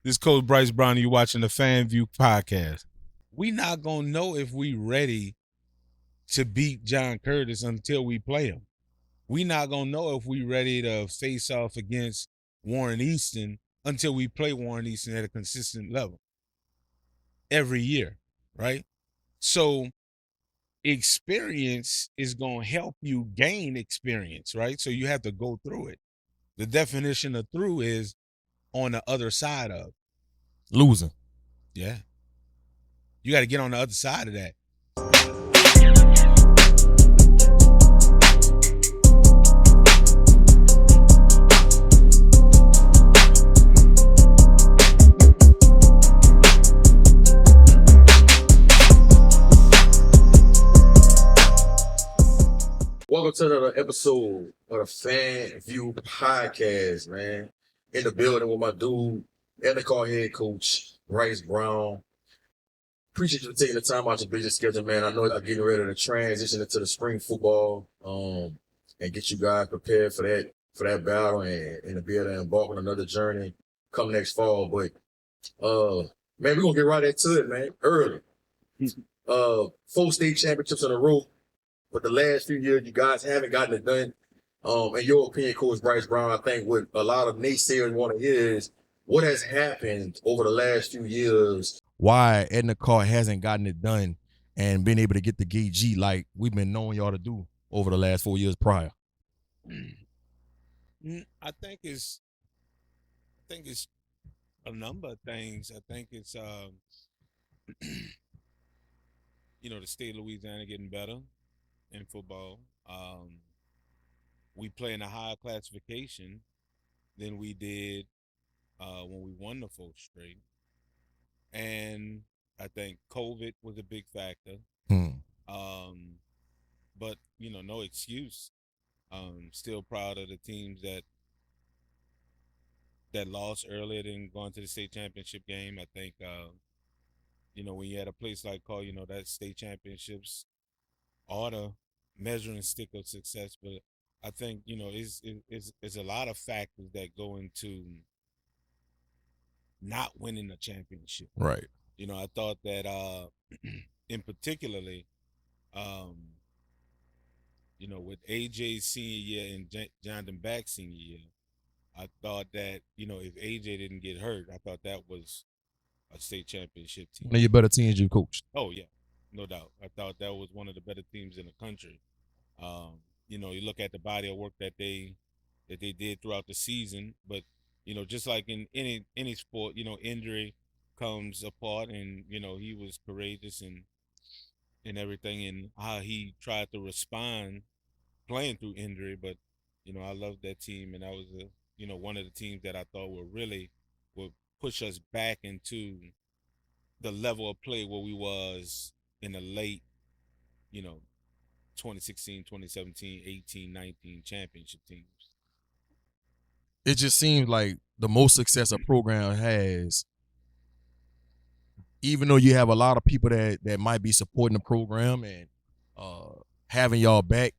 This Coach Brice Brown. You watching the FanView podcast. We not gonna know if we ready to beat John Curtis until we play him. We not gonna know if we ready to face off against Warren Easton until we play Warren Easton at a consistent level every year, right? So experience is gonna help you gain experience, right? So you have to go through it. The definition of through is on the other side of. Losing. Yeah. You got to get on the other side of that. Welcome to another episode of the FanView podcast, man. In the building with my dude, Edna Karr head coach, Brice Brown. Appreciate you taking the time out your busy schedule, man. I know I'm getting ready to transition into the spring football, and get you guys prepared for that battle and to be able to embark on another journey come next fall. But man, we're gonna get right into it, man. Early. 4 state championships in a row. But the last few years, you guys haven't gotten it done. In your opinion, Coach Brice Brown, I think what a lot of naysayers want to hear is what has happened over the last few years. Why Edna Karr hasn't gotten it done and been able to get the GG like we've been knowing y'all to do over the last 4 years prior. I think it's a number of things. I think it's the state of Louisiana getting better in football. We play in a higher classification than we did when we won the 4 straight. And I think COVID was a big factor. But, no excuse. Still proud of the teams that lost earlier than going to the state championship game. I think, when you had a place like Karr, that state championships are the measuring stick of success. But I think, it's a lot of factors that go into not winning a championship. Right. I thought that in particularly, with AJ's senior year and Jonathan Back's senior year, I thought that, if AJ didn't get hurt, I thought that was a state championship team. One of your better teams you coached. Oh, yeah, no doubt. I thought that was one of the better teams in the country. You look at the body of work that they did throughout the season, but just like in any sport, injury comes apart, and he was courageous and everything, and how he tried to respond playing through injury. But I loved that team, and that was one of the teams that I thought would push us back into the level of play where we was in the late 2016, 2017, 18, 19 championship teams. It just seems like the most success a program has, even though you have a lot of people that might be supporting the program and having y'all back,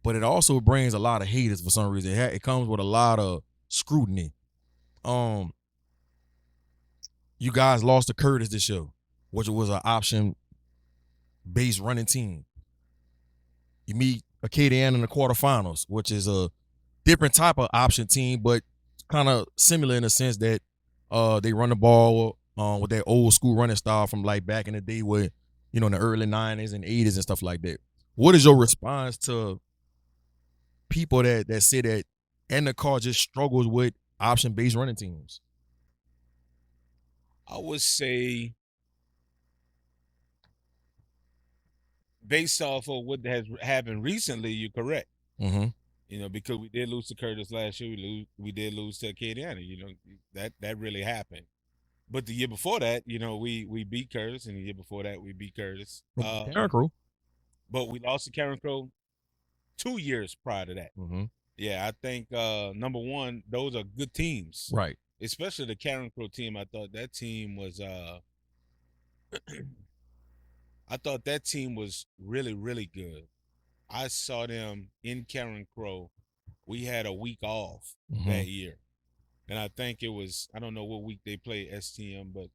but it also brings a lot of haters for some reason. It comes with a lot of scrutiny. You guys lost to Curtis this year, which was an option-based running team. You meet Acadiana in the quarterfinals, which is a different type of option team, but kind of similar in the sense that they run the ball with that old school running style from like back in the day where, in the early 90s and 80s and stuff like that. What is your response to people that say that Edna Karr just struggles with option-based running teams? I would say, based off of what has happened recently, you're correct. Mm-hmm. Because we did lose to Curtis last year, we did lose to Acadiana. That really happened. But the year before that, we beat Curtis, and the year before that, we beat Curtis. Karen Crow. But we lost to Karen Crow 2 years prior to that. Mm-hmm. Yeah, I think number one, those are good teams, right? Especially the Karen Crow team. I thought that team was really, really good. I saw them in Karen Crow. We had a week off that year. And I think it was, I don't know what week they played STM, but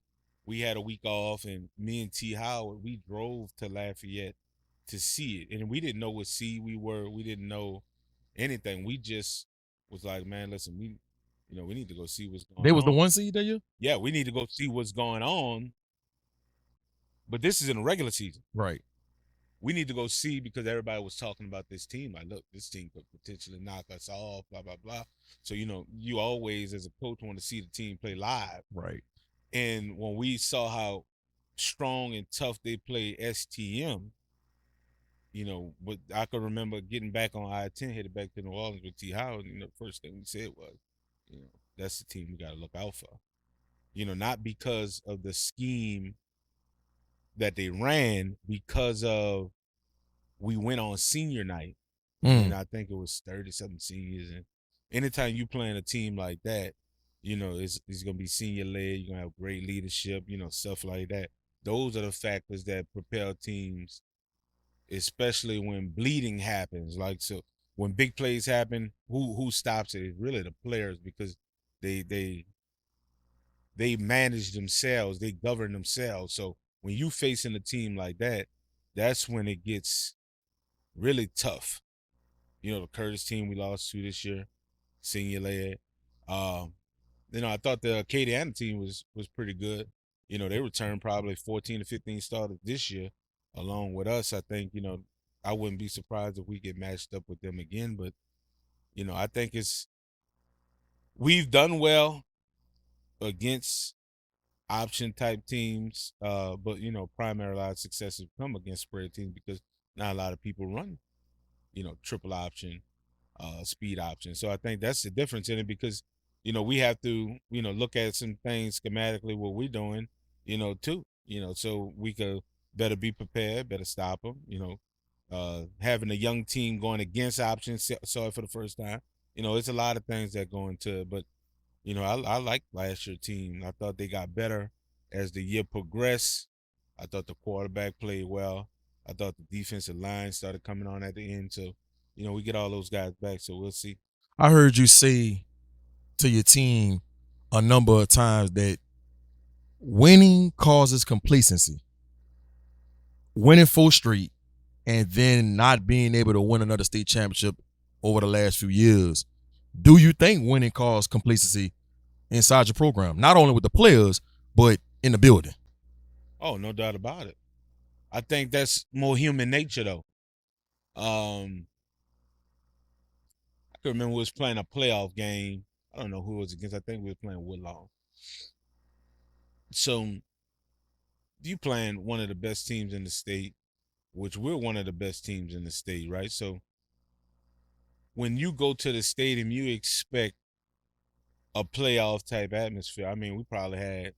we had a week off, and me and T Howard, we drove to Lafayette to see it. And we didn't know what seed we were. We didn't know anything. We just was like, man, listen, we need to go see what's They going was the on. 1 seed that year? Yeah, we need to go see what's going on. But this is in the regular season. Right. We need to go see, because everybody was talking about this team. Like, look, this team could potentially knock us off, blah, blah, blah. So, you always, as a coach, want to see the team play live. Right. And when we saw how strong and tough they played STM, but I could remember getting back on I-10, headed back to New Orleans with T. Howard, the first thing we said was, that's the team we got to look out for. Not because of the scheme that they ran, because of we went on senior night, and I think it was 30-something seniors. And anytime you playing a team like that, it's going to be senior led. You're going to have great leadership, stuff like that. Those are the factors that propel teams, especially when bleeding happens. Like, so when big plays happen, who stops it? It's really the players, because they manage themselves, they govern themselves. So when you facing a team like that, that's when it gets really tough. The Curtis team we lost to this year, senior led. I thought the Acadiana team was pretty good. They returned probably 14 to 15 starters this year, along with us. I think, I wouldn't be surprised if we get matched up with them again. But, I think we've done well against option type teams, but primarily our successes come against spread teams, because not a lot of people run, triple option, speed option. So I think that's the difference in it, because we have to look at some things schematically what we're doing, too, so we could better be prepared, better stop them. Having a young team going against options, saw it for the first time. It's a lot of things that go into it, but I like last year's team. I thought they got better as the year progressed. I thought the quarterback played well. I thought the defensive line started coming on at the end. So, we get all those guys back. So we'll see. I heard you say to your team a number of times that winning causes complacency. Winning 4 straight and then not being able to win another state championship over the last few years. Do you think winning causes complacency inside your program, not only with the players, but in the building? Oh, no doubt about it. I think that's more human nature, though. I can remember we was playing a playoff game. I don't know who it was against. I think we were playing Woodlawn. So you playing one of the best teams in the state, which we're one of the best teams in the state, right? So when you go to the stadium, you expect a playoff type atmosphere. I mean, we probably had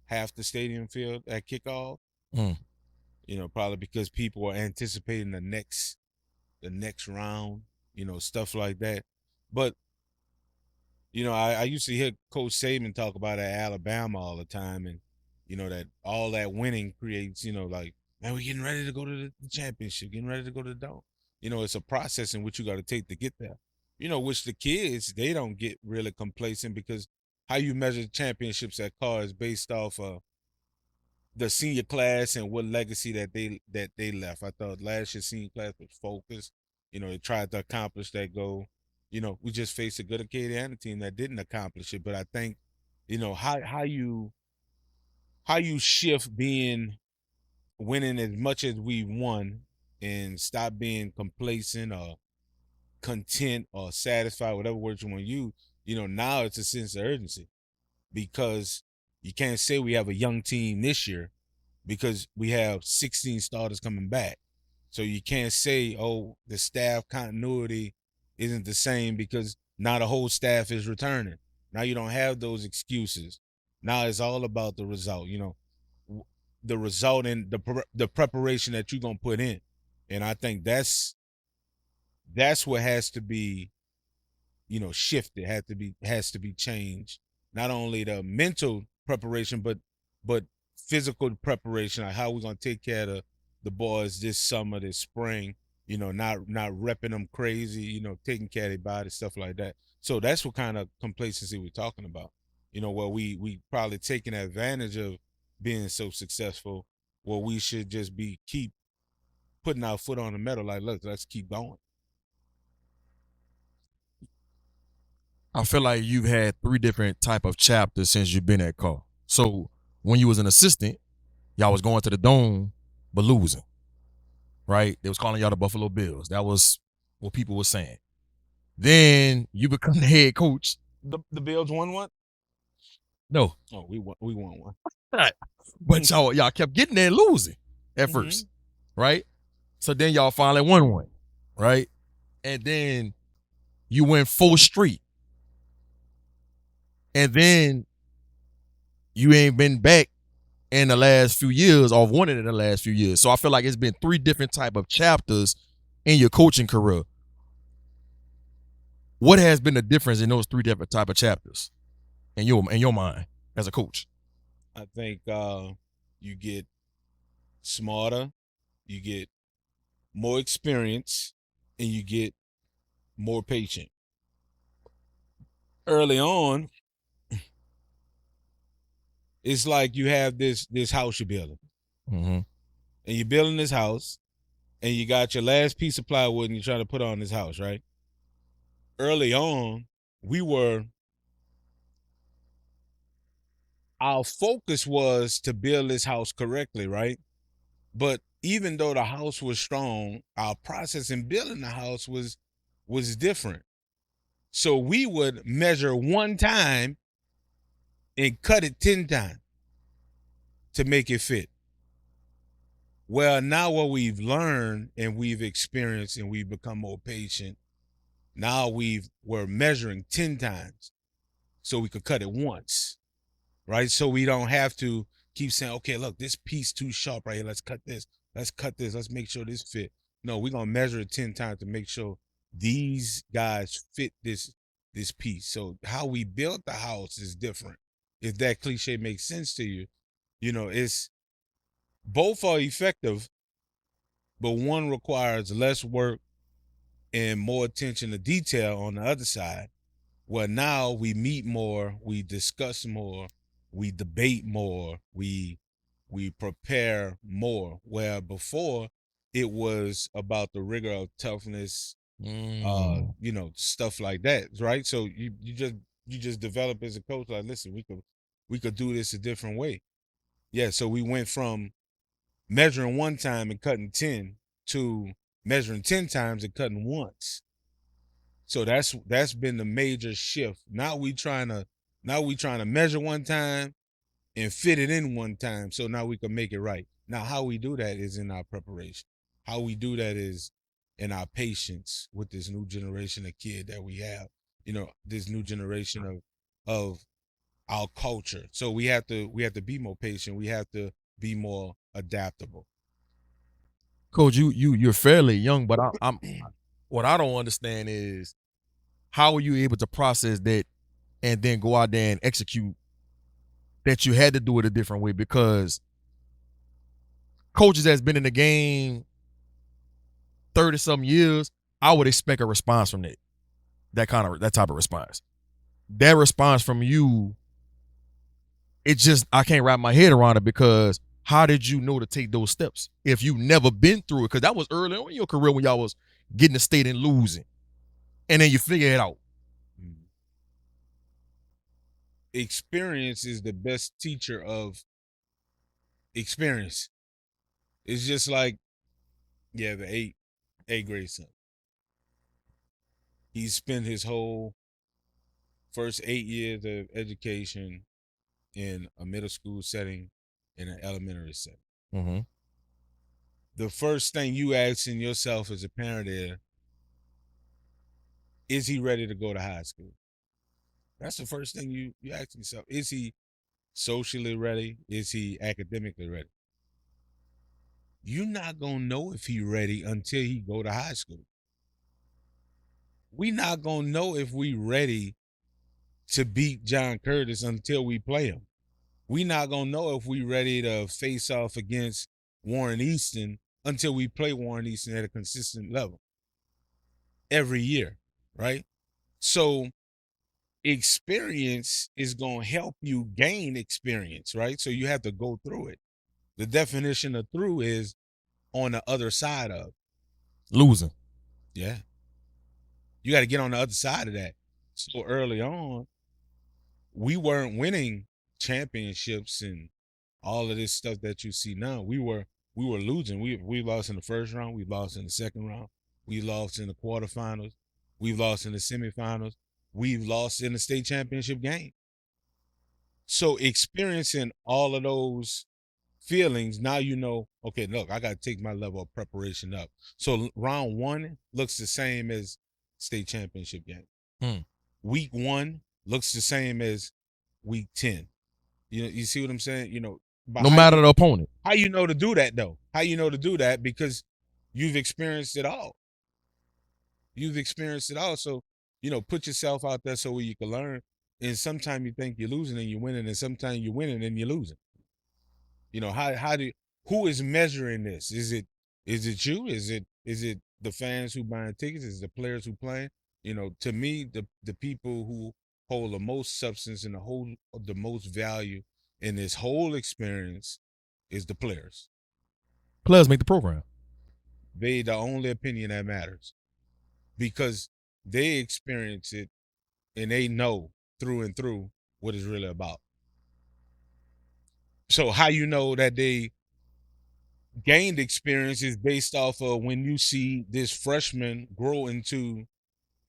half the stadium filled at kickoff. Probably because people were anticipating the next round, stuff like that. But I used to hear Coach Saban talk about at Alabama all the time, and that all that winning creates, like, man, we're getting ready to go to the championship, getting ready to go to the dome. It's a process in which you got to take to get there. Which the kids, they don't get really complacent, because how you measure championships at Carr is based off of the senior class and what legacy that they left. I thought last year's senior class was focused. They tried to accomplish that goal. We just faced a good Acadiana team that didn't accomplish it. But I think, how you shift being winning as much as we won and stop being complacent or content or satisfied, whatever word you want to use, now it's a sense of urgency, because you can't say we have a young team this year, because we have 16 starters coming back. So you can't say, oh, the staff continuity isn't the same because now the whole staff is returning. Now you don't have those excuses. Now it's all about the result, the result and the preparation that you're going to put in. And I think that's what has to be, shifted, has to be changed. Not only the mental preparation, but physical preparation, like how we're going to take care of the boys this summer, this spring, not repping them crazy, taking care of their body, stuff like that. So that's what kind of complacency we're talking about. Where we probably taking advantage of being so successful, where we should just keep putting our foot on the metal, like, look, let's keep going. I feel like you've had 3 different type of chapters since you've been at Karr. So when you was an assistant, y'all was going to the Dome but losing, right? They was calling y'all the Buffalo Bills. That was what people were saying. Then you become the head coach. The Bills won one? No. Oh, we won one. Right. But y'all kept getting there and losing at first, right? So then y'all finally won one, right? And then you went 4 straight. And then you ain't been back in the last few years, or won it in the last few years. So I feel like it's been 3 different type of chapters in your coaching career. What has been the difference in those 3 different type of chapters in your mind as a coach? I think you get smarter, you get more experience, and you get more patient. Early on, it's like you have this house you're building. And you're building this house, and you got your last piece of plywood, and you're trying to put on this house, right? Early on, our focus was to build this house correctly, right? But even though the house was strong, our process in building the house was different. So we would measure 1 time and cut it 10 times to make it fit. Well, now what we've learned and we've experienced and we've become more patient, now we're measuring 10 times so we could cut it once, right? So we don't have to keep saying, okay, look, this piece too sharp right here. Let's cut this. Let's make sure this fit. No, we're going to measure it 10 times to make sure these guys fit this piece. So how we built the house is different. If that cliche makes sense to you, it's both are effective, but one requires less work and more attention to detail on the other side. Well, now we meet more, we discuss more, we debate more, we prepare more. Where before it was about the rigor of toughness, stuff like that, right? So you just develop as a coach, like, listen, we could do this a different way. Yeah, so we went from measuring 1 time and cutting 10 to measuring 10 times and cutting once. So that's been the major shift. Now we trying to measure 1 time and fit it in 1 time, so now we can make it right. Now how we do that is in our preparation. How we do that is in our patience with this new generation of kid that we have. This new generation of our culture. So we have to be more patient. We have to be more adaptable. Coach, you're fairly young, but I'm what I don't understand is how were you able to process that and then go out there and execute that you had to do it a different way? Because coaches that's been in the game 30-something years, I would expect a response from that type of response. That response from you, I can't wrap my head around it, because how did you know to take those steps if you never been through it? Because that was early on in your career when y'all was getting the state and losing, and then you figure it out. Experience is the best teacher of experience. It's just like, the eighth grade son. He spent his whole first 8 years of education in a middle school setting, in an elementary setting. The first thing you asking yourself as a parent is he ready to go to high school? That's the first thing you ask yourself. Is he socially ready? Is he academically ready? You're not going to know if he ready until he go to high school. We not going to know if we ready to beat John Curtis until we play him. We not going to know if we ready to face off against Warren Easton until we play Warren Easton at a consistent level every year, right? So experience is going to help you gain experience, right? So you have to go through it. The definition of through is on the other side of. Losing. Yeah. You got to get on the other side of that. So early on, we weren't winning championships and all of this stuff that you see now. We were losing. We lost in the first round. We lost in the second round. We lost in the quarterfinals. We've lost in the semifinals. We've lost in the state championship game. So experiencing all of those feelings, now you know, okay, look, I got to take my level of preparation up. So round 1 looks the same as state championship game. Week 1 looks the same as week 10. You see what I'm saying? No matter the opponent. How you know to do that, though? How you know to do that? Because you've experienced it all. You've experienced it all. So, put yourself out there so you can learn. And sometimes you think you're losing and you're winning, and sometimes you're winning and you're losing. Who is measuring this? Is it you? Is it the fans who buying tickets? Is it the players who playing? To me, the people who hold the most substance and the most value in this whole experience is the players. Players make the program. They the only opinion that matters because they experience it and they know through and through what it's really about. So how you know that they gained experience is based off of when you see this freshman grow into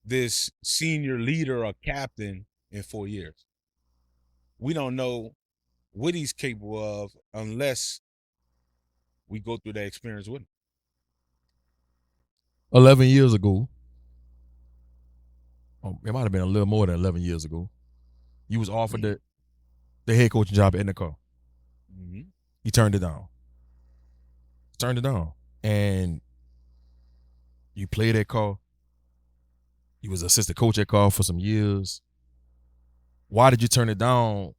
this senior leader or captain in 4 years. We don't know what he's capable of unless we go through that experience with him. 11 years ago, it might have been a little more than 11 years ago, you was offered the head coaching job at Edna Karr. You turned it down. And you played at Karr. You was assistant coach at Karr for some years. Why did you turn it down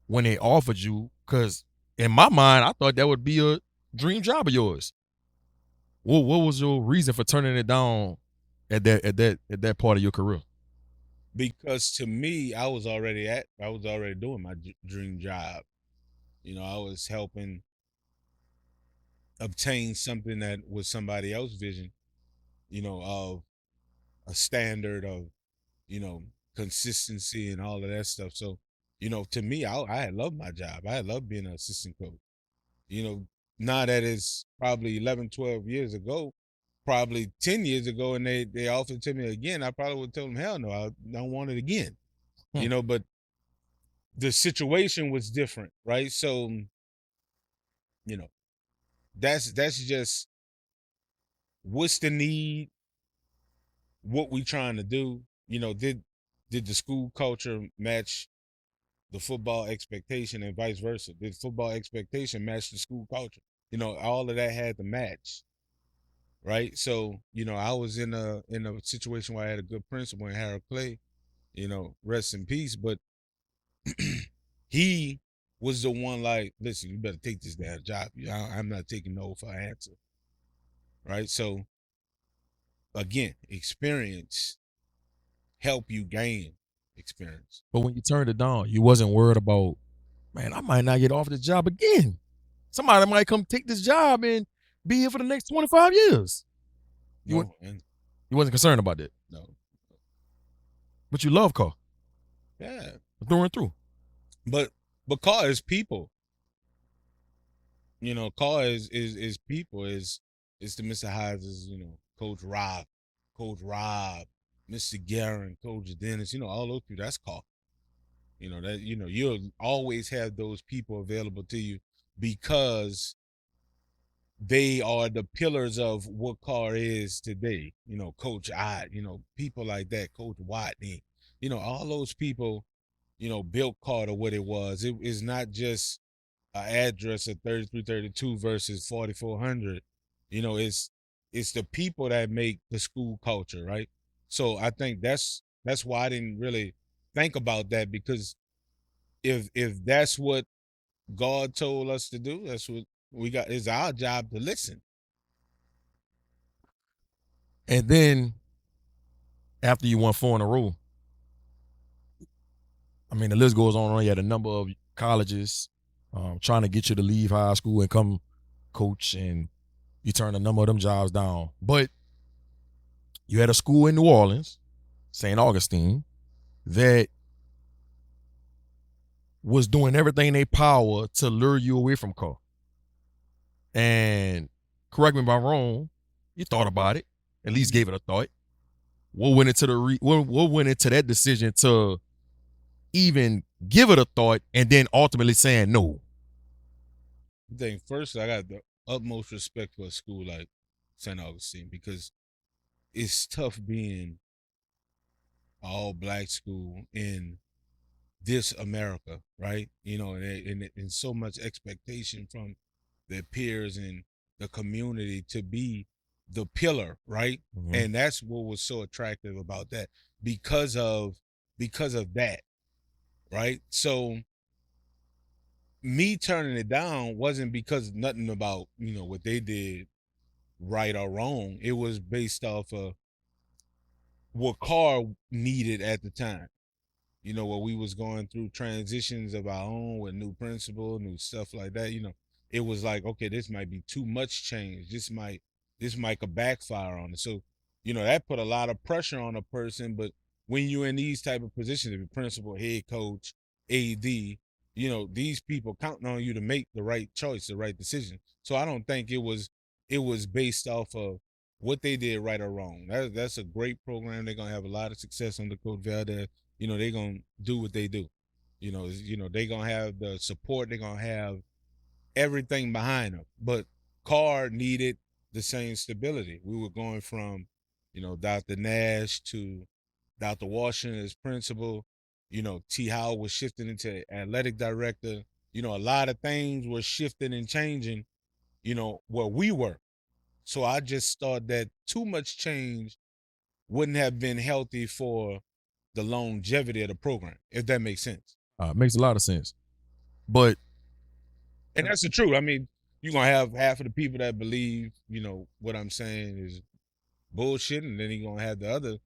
when they offered you? Because in my mind, I thought that would be a dream job of yours. What was your reason for turning it down at that part of your career? Because to me, I was already doing my dream job. I was helping obtain something that was somebody else's vision, of a standard of, consistency and all of that stuff. So, to me, I had loved my job. I had loved being an assistant coach. Now that it's probably 11, 12 years ago, probably 10 years ago, and they offered it to me again, I probably would tell them, hell no, I don't want it again. But the situation was different, right? So, that's just what's the need, what we trying to do. Did the school culture match the football expectation and vice versa? Did football expectation match the school culture? All of that had to match, right? So, I was in a situation where I had a good principal in Harold Clay, rest in peace, but he was the one like, listen, you better take this damn job. I'm not taking no for an answer, right? So, again, experience help you gain experience. But when you turned it down, you wasn't worried about, man, I might not get offered the job again. Somebody might come take this job and be here for the next 25 years. You wasn't concerned about that? No. But you love Karr. Yeah. Through and through. But Karr is people. Karr is people. Is the Mr. Hodges, Coach Rob, Mr. Guerin, Coach Dennis, all those people, that's Karr. That you'll always have those people available to you because they are the pillars of what Karr is today. Coach Ott, people like that, Coach Watney, all those people, built Karr to what it was. It is not just an address of 3332 versus 4400. It's the people that make the school culture, right? So I think that's why I didn't really think about that, because if that's what God told us to do, that's what we got. It's our job to listen. And then after you won 4 in a row, I mean, the list goes on. You had a number of colleges trying to get you to leave high school and come coach, and you turned a number of them jobs down. But you had a school in New Orleans, St. Augustine, that was doing everything in their power to lure you away from Karr. And correct me if I'm wrong, you thought about it, at least gave it a thought. What went into what went into that decision to even give it a thought and then ultimately saying no? I think first I got the utmost respect for a school like St. Augustine because it's tough being an all-black school in this America, right? You know, and so much expectation from their peers and the community to be the pillar, right? Mm-hmm. And that's what was so attractive about that because of that, right? So me turning it down wasn't because nothing about, you know, what they did right or wrong. It was based off of what Karr needed at the time. You know, where we was going through transitions of our own with new principal, new stuff like that. You know, it was like, okay, this might be too much change. This might could backfire on it. So, you know, that put a lot of pressure on a person. But when you're in these type of positions, if you're principal, head coach, AD, you know, these people counting on you to make the right choice, the right decision. So I don't think it was based off of what they did right or wrong. That's a great program. They're gonna have a lot of success under Coach Valdez. You know, they're gonna do what they do. You know, they're gonna have the support, they're gonna have everything behind them. But Karr needed the same stability. We were going from, you know, Dr. Nash to Dr. Washington as principal. You know, T. Howell was shifting into athletic director. You know, a lot of things were shifting and changing, you know, where we were. So I just thought that too much change wouldn't have been healthy for the longevity of the program, if that makes sense. Makes a lot of sense. But and that's the truth. I mean, you're gonna have half of the people that believe, you know, what I'm saying is bullshit, and then you're gonna have the other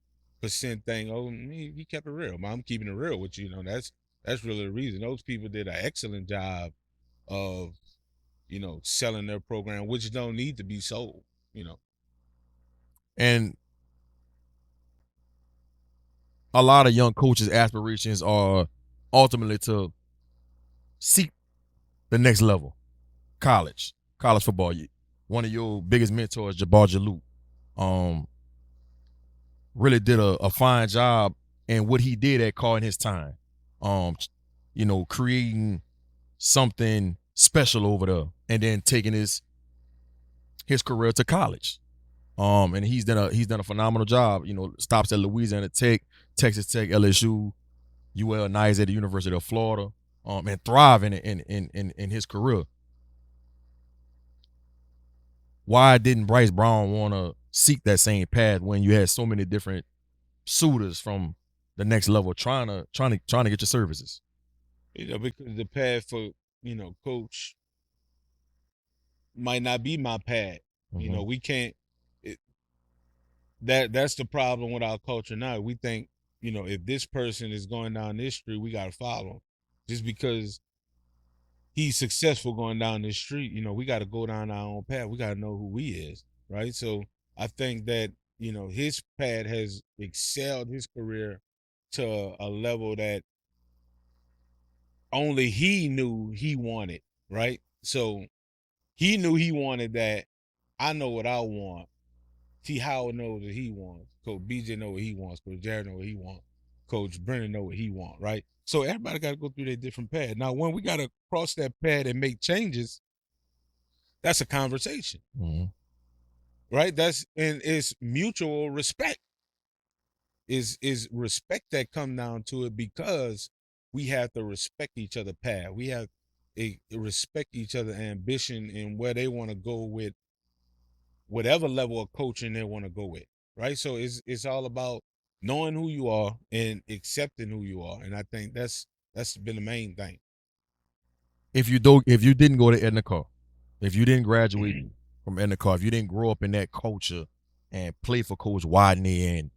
percent thing, oh, he kept it real. I'm keeping it real with you. You know, that's really the reason. Those people did an excellent job of, you know, selling their program, which don't need to be sold, you know. And a lot of young coaches' aspirations are ultimately to seek the next level, college football. One of your biggest mentors, Jabbar Jalou, really did a fine job in what he did at Karr in his time. You know, creating something special over there, and then taking his career to college. And he's done a phenomenal job. You know, stops at Louisiana Tech, Texas Tech, LSU, UL Nice at the University of Florida, and thriving in his career. Why didn't Brice Brown want to seek that same path when you had so many different suitors from the next level trying to get your services? You know, because the path for, you know, coach might not be my path. Mm-hmm. You know, we can't. That's the problem with our culture now. We think, you know, if this person is going down this street, we got to follow. Just because he's successful going down this street, you know, we got to go down our own path. We got to know who he is, right? So I think that, you know, his path has excelled his career to a level that only he knew he wanted, right? So he knew he wanted that. I know what I want. T. Howard knows what he wants. Coach BJ know what he wants. Coach Jared know what he wants. Coach Brennan know what he wants, right? So everybody got to go through their different path. Now, when we got to cross that path and make changes, that's a conversation, right? And it's mutual respect. Is respect that come down to it, because we have to respect each other's path. We have to respect each other's ambition and where they want to go with whatever level of coaching they want to go with, right? So it's all about knowing who you are and accepting who you are, and I think that's been the main thing. If you didn't go to Edna Karr, if you didn't graduate from Edna Karr, if you didn't grow up in that culture and play for Coach Watney and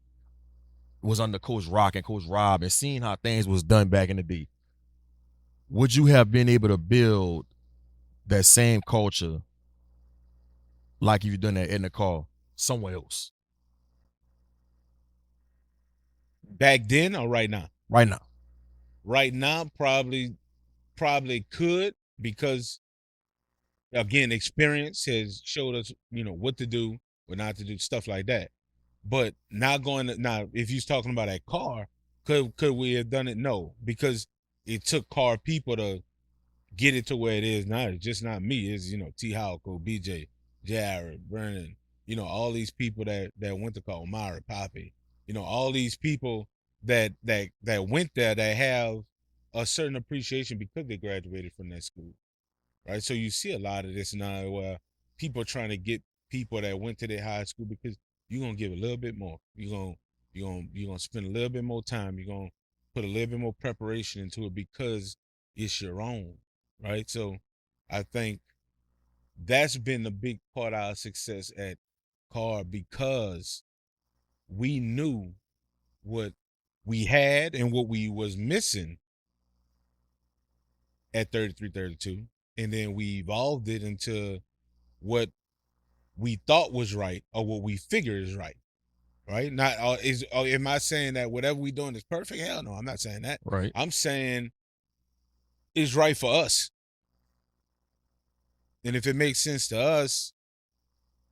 was under Coach Rock and Coach Rob and seeing how things was done back in the day, would you have been able to build that same culture like you've done at Edna Karr somewhere else? Back then or right now? Right now. Right now, probably could, because again, experience has showed us, what to do, what not to do, stuff like that. But not going to, now, if you're talking about that Karr, could we have done it? No, because it took Karr people to get it to where it is now. It's just not me. It's, T. Halco, BJ, Jared, Brennan, all these people that went to Karr, Myra, Poppy, all these people that went there that have a certain appreciation because they graduated from that school, right? So you see a lot of this now where people are trying to get people that went to their high school because you're gonna give a little bit more. You're gonna spend a little bit more time. You're gonna put a little bit more preparation into it because it's your own, right? So I think that's been a big part of our success at Karr, because we knew what we had and what we was missing at 33, 32. And then we evolved it into what we thought was right or what we figure is right. Right? Not am I saying that whatever we doing is perfect? Hell no, I'm not saying that. Right. I'm saying it's right for us. And if it makes sense to us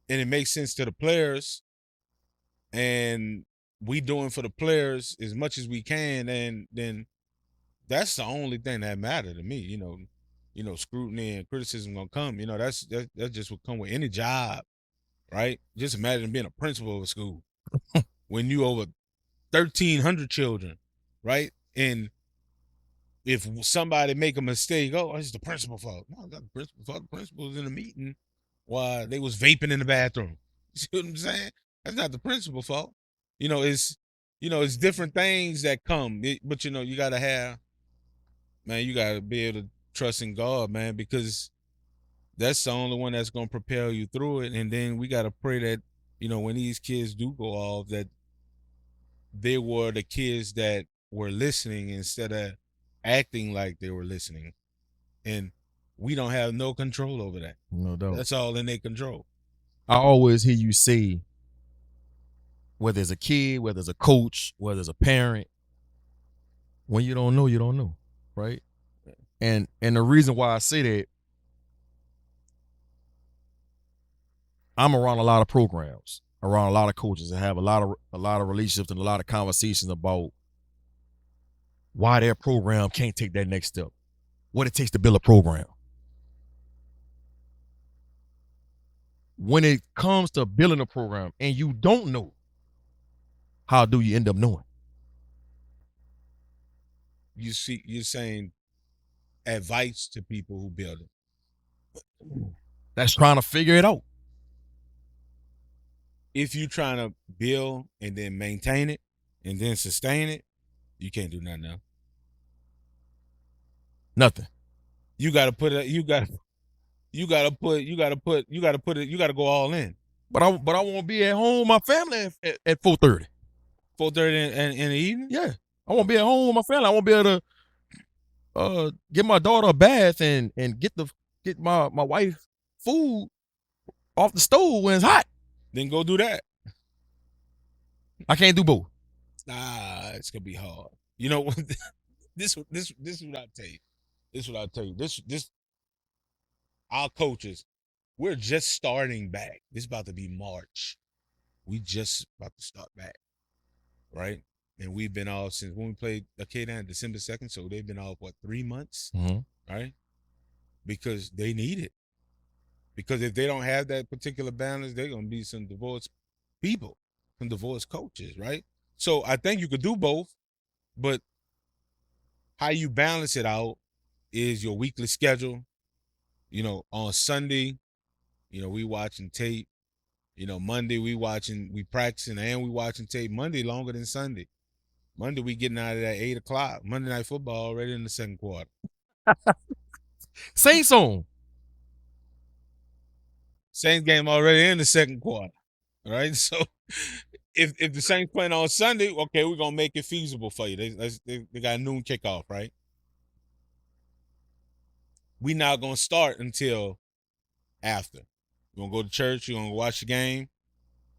and it makes sense to the players and we doing for the players as much as we can, then that's the only thing that matters to me. Scrutiny and criticism gonna come. That's just what come with any job, right? Just imagine being a principal of a school when you over 1,300 children, right? And if somebody make a mistake, it's the principal's fault. No, it's not the principal's fault. The principal was in a meeting while they was vaping in the bathroom. You see what I'm saying? That's not the principal's fault. It's different things that come. But you gotta have, man, you gotta be able to trust in God, man, because that's the only one that's gonna propel you through it. And then we gotta pray that, when these kids do go off, that they were the kids that were listening instead of acting like they were listening. And we don't have no control over that. No doubt. That's all in their control. I always hear you say, whether it's a kid, whether it's a coach, whether it's a parent, when you don't know, you don't know, right? And the reason why I say that, I'm around a lot of programs, around a lot of coaches, and have a lot of relationships and a lot of conversations about why their program can't take that next step, what it takes to build a program. When it comes to building a program and you don't know, how do you end up knowing? You're saying advice to people who build it. That's trying to figure it out. If you're trying to build and then maintain it and then sustain it, you can't do nothing else. Nothing. You gotta put it. You gotta go all in. But I want to be at home with my family at 4:30. 4:30 in the evening. Yeah, I want to be at home with my family. I want to be able to get my daughter a bath and get my wife food off the stove when it's hot. Then go do that. I can't do both. Nah, it's gonna be hard. You know what? This is what I tell you. This is what I tell you. This our coaches, we're just starting back. This is about to be March. We just about to start back, right? And we've been off since when we played Acadia on December 2nd. So they've been off, 3 months, right? Because they need it. Because if they don't have that particular balance, they're going to be some divorced people, some divorced coaches, right? So I think you could do both, but how you balance it out is your weekly schedule. On Sunday, we watching tape. Monday we practicing and we watching tape. Monday longer than Sunday. Monday we getting out of that 8 o'clock. Monday Night Football already in the second quarter. Saints on. Saints game already in the second quarter, right? So if the Saints playing on Sunday, okay, we're gonna make it feasible for you. They got a noon kickoff, right? We not gonna start until after. You're gonna go to church, you're gonna watch the game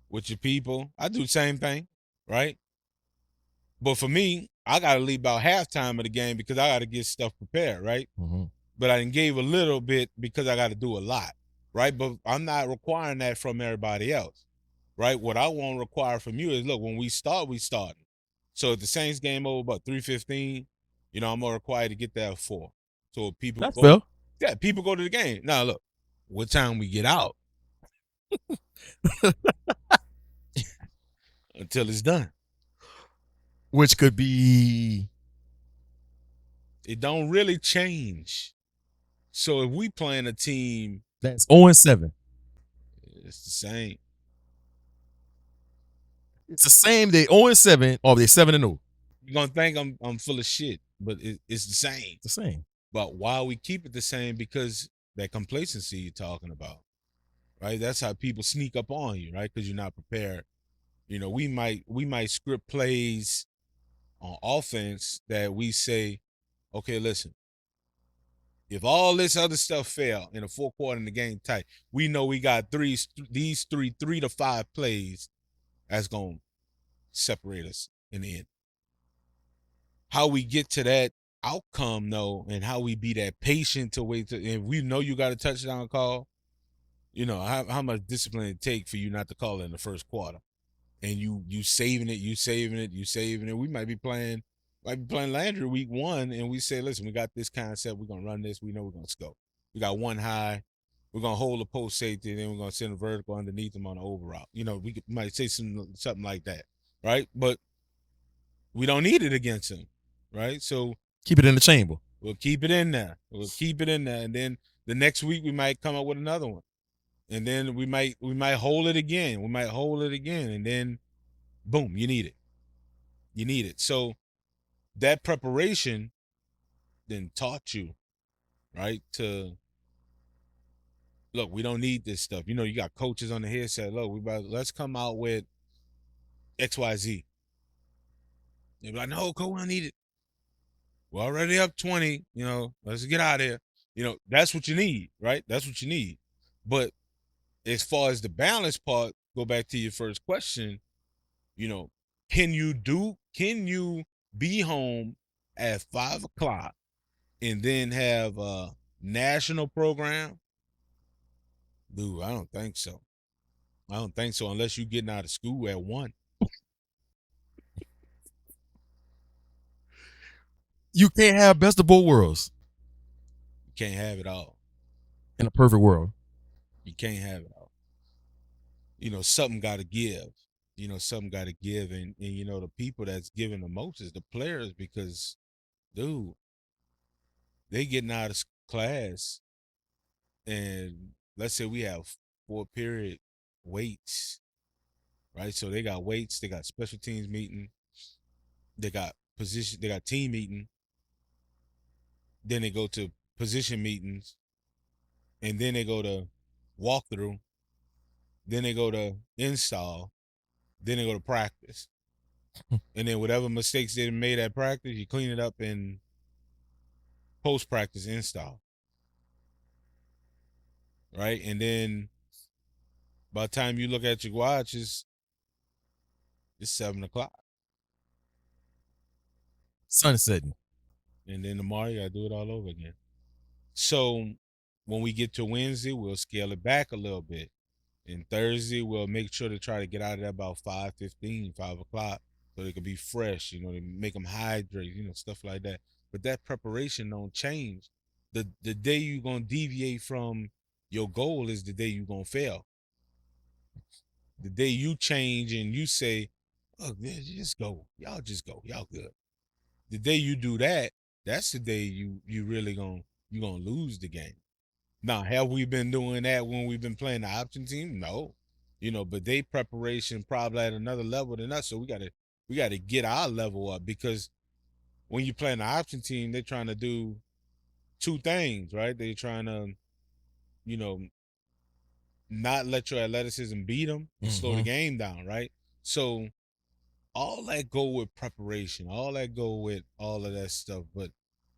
with your people. I do the same thing, right? But for me, I gotta leave about halftime of the game because I gotta get stuff prepared, right? Mm-hmm. But I gave a little bit because I gotta do a lot, right? But I'm not requiring that from everybody else, right? What I want to require from you is, look, when we start, we start. So if the Saints game over about 3:15, I'm gonna require to get there at 4. So if people That's go, fair. yeah, people go to the game. Now look, what time we get out until it's done. Which could be. It don't really change. So if we playing a team, That's 0-7. it's the same. It's the same. They 0-7 or they 7-0. You're gonna think I'm full of shit, but it's the same. It's the same. But why we keep it the same? Because that complacency you're talking about, right? That's how people sneak up on you, right? Because you're not prepared. We might script plays on offense that we say, okay, listen, if all this other stuff fail in the fourth quarter and the game tight, we know we got these 3 to 5 plays that's gonna separate us in the end. How we get to that outcome, though, and how we be that patient to wait to, and we know you got a touchdown call, how much discipline it take for you not to call it in the first quarter, and you saving it. We might be playing Landry week 1, and we say, listen, we got this concept, we're gonna run this, we know we're gonna score. We got one high, we're gonna hold the post safety, and then we're gonna send a vertical underneath them on the over route. We might say something like that, right? But we don't need it against them, right? So keep it in the chamber. We'll keep it in there. And then the next week we might come up with another one. And then we might hold it again. And then boom, you need it. So that preparation then taught you, right? To look, we don't need this stuff. You got coaches on the headset. Look, let's come out with XYZ. They're like, no, coach, we don't need it. We're already up 20, let's get out of here. That's what you need, right? That's what you need. But as far as the balance part, go back to your first question, can you be home at 5 o'clock and then have a national program? Dude, I don't think so. Unless you're getting out of school at 1. You can't have best of both worlds. You can't have it all. In a perfect world. You can't have it all. Something got to give. Something got to give. And the people that's giving the most is the players because, dude, they getting out of class. And let's say we have 4-period weights, right? So they got weights, they got special teams meeting, they got team meeting. Then they go to position meetings, and then they go to walkthrough, then they go to install, then they go to practice. And then whatever mistakes they made at practice, you clean it up in post-practice install. Right? And then by the time you look at your watch, it's 7 o'clock. Sun setting. And then tomorrow you gotta do it all over again. So when we get to Wednesday, we'll scale it back a little bit. And Thursday, we'll make sure to try to get out of there about 5:15, 5 o'clock, so they can be fresh, to make them hydrate, stuff like that. But that preparation don't change. The day you're going to deviate from your goal is the day you're going to fail. The day you change and you say, oh, just go. Y'all just go. Y'all good. The day you do that, that's the day you really gonna lose the game. Now, have we been doing that when we've been playing the option team? No. But they preparation probably at another level than us. So we gotta get our level up because when you're playing the option team, they're trying to do 2 things, right? They're trying to, not let your athleticism beat them and slow the game down, right? So all that go with preparation, all that go with all of that stuff. But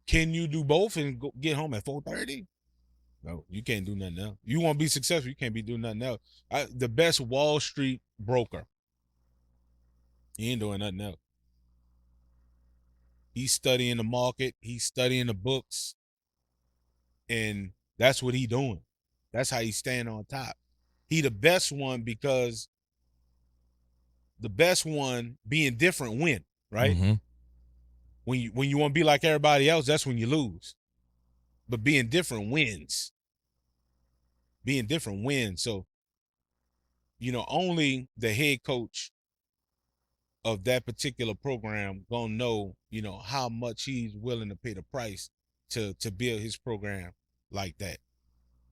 can you do both and get home at 4:30? No, you can't do nothing else. You want to be successful, you can't be doing nothing else. The best Wall Street broker, he ain't doing nothing else. He's studying the market, he's studying the books, and that's what he doing. That's how he's staying on top. He the best one because the best one being different win, right? Mm-hmm. When you want to be like everybody else, that's when you lose. But being different wins. Being different wins. So, only the head coach of that particular program gonna know, how much he's willing to pay the price to build his program like that.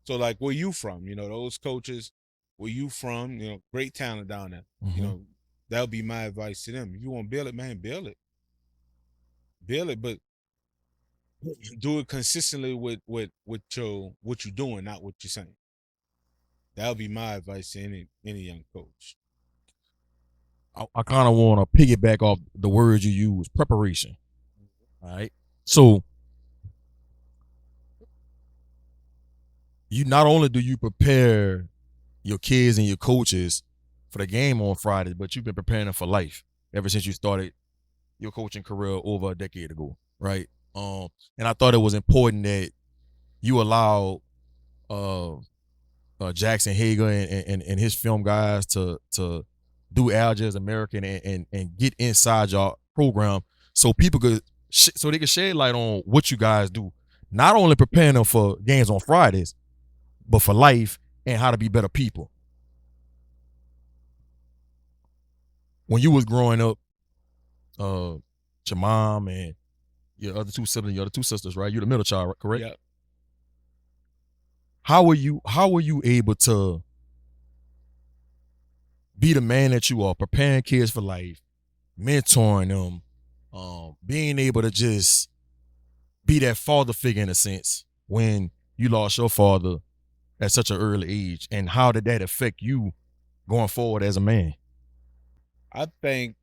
So, like, where you from? Those coaches, where you from? Great talent down there. Mm-hmm. That'll be my advice to them. If you want to build it, man, build it. Build it, but do it consistently with what you're doing, not what you're saying. That would be my advice to any young coach. I kind of want to piggyback off the words you use, preparation. All right. So you not only do you prepare your kids and your coaches for the game on Fridays, but you've been preparing them for life ever since you started your coaching career over a decade ago, right? And I thought it was important that you allow Jackson Hager and his film guys to do Algiers American and get inside your program so people could so they could shed light on what you guys do, not only preparing them for games on Fridays, but for life and how to be better people. When you was growing up, your mom and your other two siblings, your other two sisters, right? You're the middle child, correct? Yeah. How were you able to be the man that you are, preparing kids for life, mentoring them, being able to just be that father figure in a sense when you lost your father at such an early age, and how did that affect you going forward as a man? I think,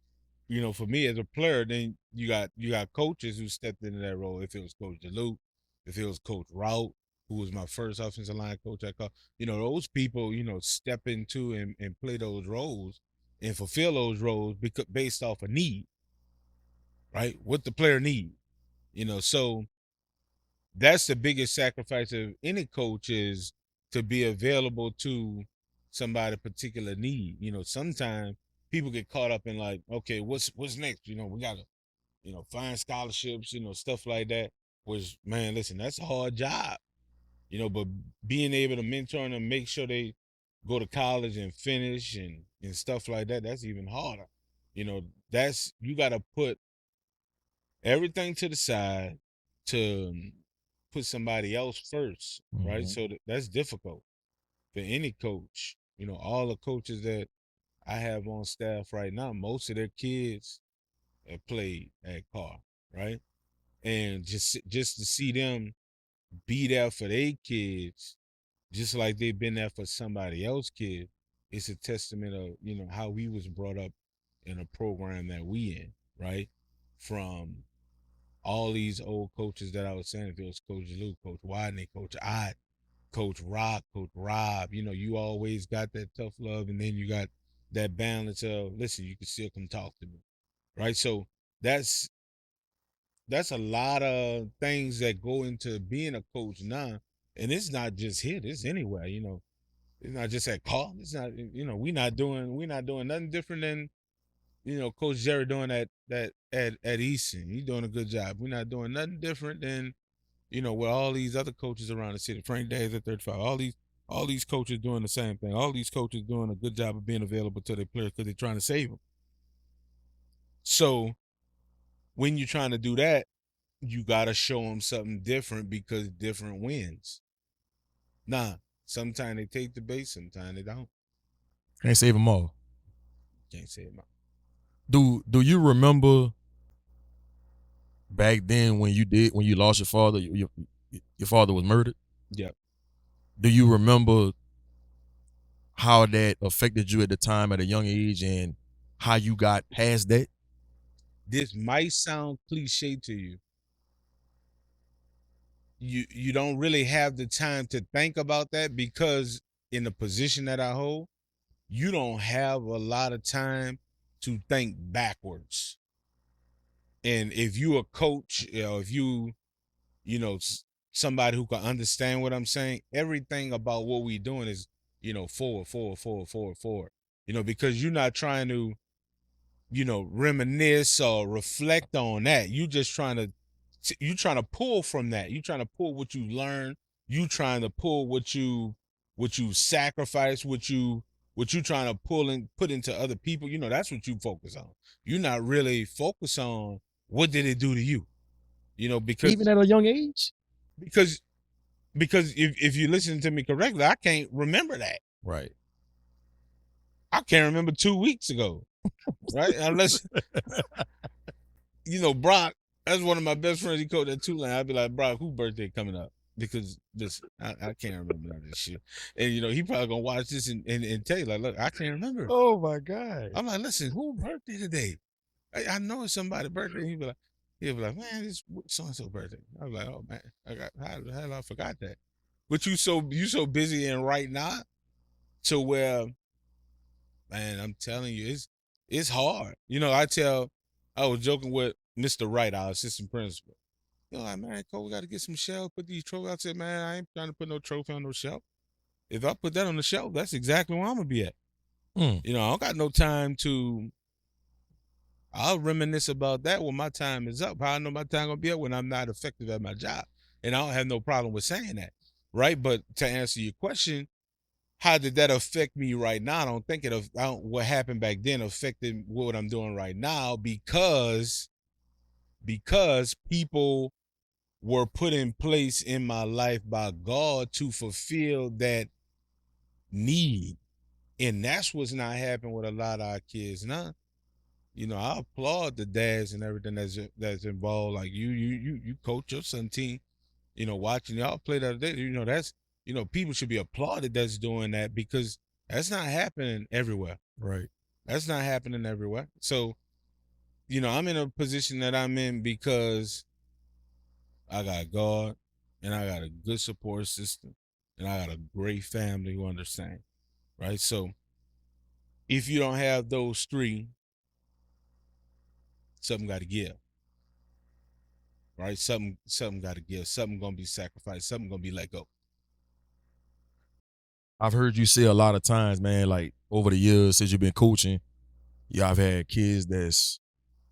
for me as a player, then you got coaches who stepped into that role. If it was Coach DeLuke, if it was Coach Rout, who was my first offensive line coach, those people, step into and play those roles and fulfill those roles because based off a need, right? What the player need, so that's the biggest sacrifice of any coach is to be available to somebody particular need. Sometimes people get caught up in like, okay, what's next? We gotta, find scholarships, stuff like that. Which, man, listen, that's a hard job. But being able to mentor them, make sure they go to college and finish and stuff like that, that's even harder. That's you gotta put everything to the side to put somebody else first, right? So that's difficult for any coach. All the coaches that I have on staff right now, most of their kids have played at Karr, right? And just to see them be there for their kids, just like they've been there for somebody else's kid, it's a testament of how we was brought up in a program that we in, right? From all these old coaches that I was saying, if it was Coach Luke, Coach Wadney, Coach Ott, Coach Rock, Coach Rob, you always got that tough love, and then you got that balance of, listen, you can still come talk to me, right? So that's a lot of things that go into being a coach now, and it's not just here, it's anywhere, it's not just at Karr, it's not, we're not doing nothing different than Coach Jerry doing at Easton. He's doing a good job. We're not doing nothing different than, with all these other coaches around the city. Frank Days at 35. All these coaches doing the same thing. All these coaches doing a good job of being available to their players because they're trying to save them. So when you're trying to do that, you got to show them something different because different wins. Nah, sometimes they take the bait, sometimes they don't. Can't save them all. Can't save them all. Do you remember back then when you lost your father, your father was murdered? Yep. Do you remember how that affected you at the time at a young age, and how you got past that? This might sound cliche to you. You don't really have the time to think about that because in the position that I hold, you don't have a lot of time to think backwards. And if you a coach, if you somebody who can understand what I'm saying, everything about what we doing is, forward, forward, forward, forward, forward. Because you're not trying to, reminisce or reflect on that. You just trying to pull from that. You trying to pull what you learned. You trying to pull what you sacrifice, what you trying to pull and put into other people. That's what you focus on. You're not really focused on what did it do to you. Because Even at a young age? because if you listen to me correctly, I can't remember that. Right. I can't remember 2 weeks ago. Right? Unless Brock, that's one of my best friends. He coached at Tulane. I'd be like, Brock, whose birthday coming up? Because I can't remember none of this shit. And he probably gonna watch this and tell you, like, look, I can't remember. Oh my God. I'm like, listen, whose birthday today? I know it's somebody's birthday. He'll be like, man, it's so and so birthday. I was like, oh man, how the hell I forgot that. But you so busy in right now to where, man, I'm telling you, it's hard. I was joking with Mr. Wright, our assistant principal. Like, man, Cole, we got to get some shelves, put these trophies. I said, man, I ain't trying to put no trophy on no shelf. If I put that on the shelf, that's exactly where I'm going to be at. I don't got no time to, I'll reminisce about that when my time is up. How I know my time going to be up when I'm not effective at my job. And I don't have no problem with saying that, right? But to answer your question, how did that affect me right now? I don't think what happened back then affected what I'm doing right now because people were put in place in my life by God to fulfill that need. And that's what's not happening with a lot of our kids now. I applaud the dads and everything that's involved. Like you coach your son team, watching y'all play the other day, that's, people should be applauded that's doing that because that's not happening everywhere. Right. That's not happening everywhere. So, I'm in a position that I'm in because I got God and I got a good support system and I got a great family who understand. Right. So if you don't have those three, something got to give. Right. Something got to give. Something going to be sacrificed. Something going to be let go. I've heard you say a lot of times, man, like over the years since you've been coaching, y'all have had kids that's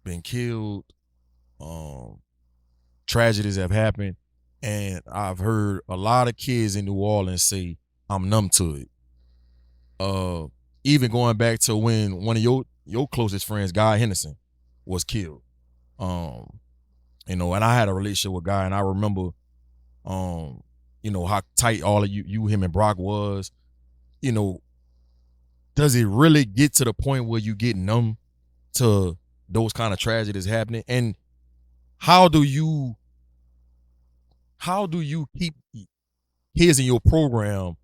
been killed, tragedies have happened, and I've heard a lot of kids in New Orleans say, I'm numb to it. Even going back to when one of your closest friends, Guy Henderson, was killed. And I had a relationship with Guy, and I remember, how tight all of you, him and Brock was. Does it really get to the point where you get numb to those kind of tragedies happening? And how do you keep kids in your program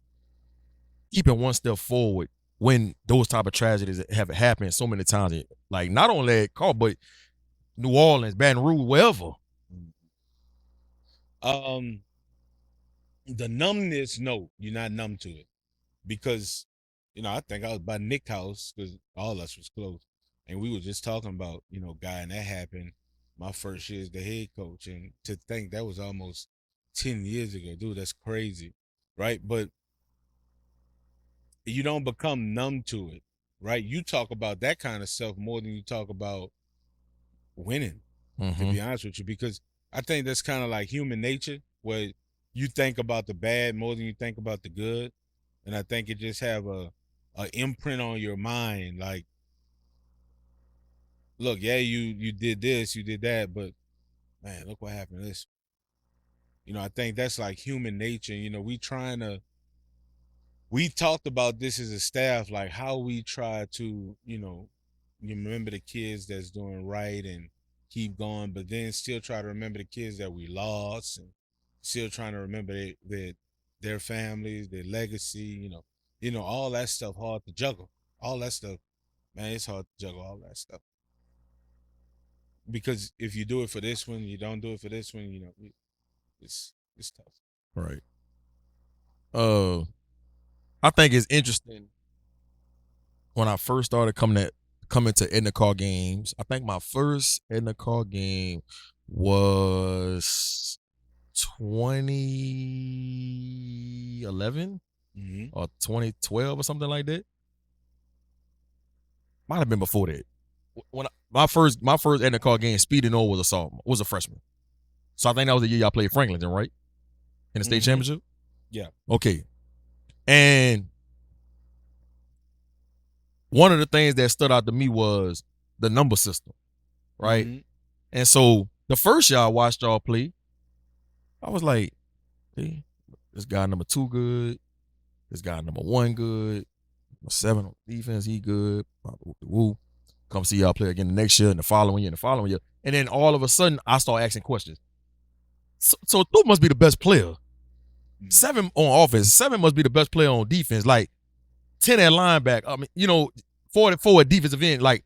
keeping one step forward when those type of tragedies have happened so many times? Like not only at Carr, but New Orleans, Baton Rouge, wherever. The numbness, no, you're not numb to it because, I think I was by Nick's house because all of us was close, and we were just talking about, Guy, and that happened my first year as the head coach, and to think that was almost 10 years ago, dude, that's crazy, right? But you don't become numb to it, right? You talk about that kind of stuff more than you talk about winning, to be honest with you, because I think that's kind of like human nature where you think about the bad more than you think about the good. And I think it just have a imprint on your mind. Like, look, yeah, you did this, you did that, but man, look what happened to this. I think that's like human nature. We talked about this as a staff, like how we try to, you remember the kids that's doing right and keep going, but then still try to remember the kids that we lost and still trying to remember their families, their legacy, all that stuff hard to juggle. All that stuff Man, it's hard to juggle all that stuff. Because if you do it for this one, you don't do it for this one, you know, it's tough. Right. I think it's interesting when I first started coming to Edna Karr games. I think my first Edna Karr game was 2011 or 2012 or something like that. Might have been before that. When my first Edna Karr game, Speedy No was a freshman. So I think that was the year y'all played Franklinton, right? In the state championship? Yeah. Okay. And one of the things that stood out to me was the number system, right? And so the first year I watched y'all play, I was like, hey, this guy number 2 good. This guy number 1 good. Number 7 on defense, he good. Woo. Come see y'all play again the next year and the following year and the following year. And then all of a sudden, I start asking questions. So 2 must be the best player. 7 on offense. 7 must be the best player on defense. Like 10 at linebacker. I mean, you know, 44 at defensive end. Like,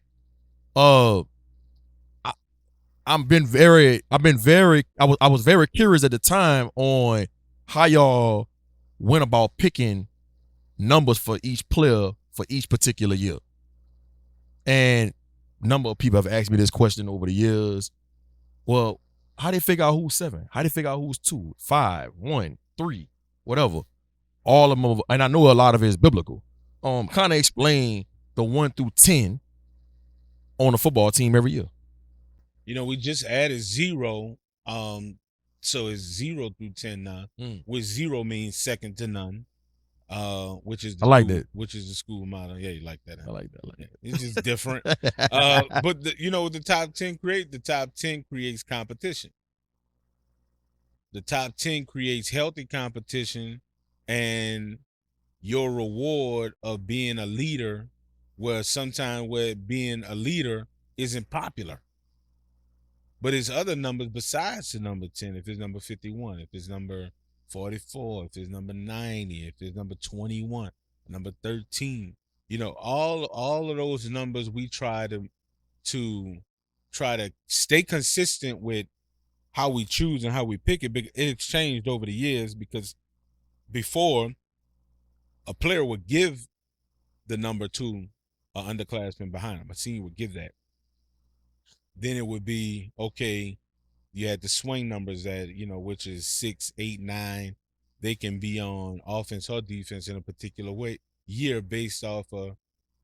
I was very curious at the time on how y'all went about picking numbers for each player for each particular year. And a number of people have asked me this question over the years. Well, how do they figure out who's 7? How do they figure out who's 2, 5, 1, 3, whatever? All of them, and I know a lot of it is biblical. Kind of explain the 1 through 10 on a football team every year. You know, we just added 0. So it's 0 through 10 now, which 0 means second to none. Which is which is the school motto. Yeah, you like that. Huh? I like that. It's just different. But the top 10 creates competition. The top 10 creates healthy competition, and your reward of being a leader, where sometimes being a leader isn't popular. But it's other numbers besides the number 10. If it's number 51, if it's number 44, if it's number 90, if it's number 21, number 13, all of those numbers we try to stay consistent with how we choose and how we pick it. It's changed over the years, because before, a player would give the number to an underclassman behind him. A senior would give that. Then it would be, okay, you had the swing numbers that, which is 6, 8, 9. They can be on offense or defense in a particular year based off of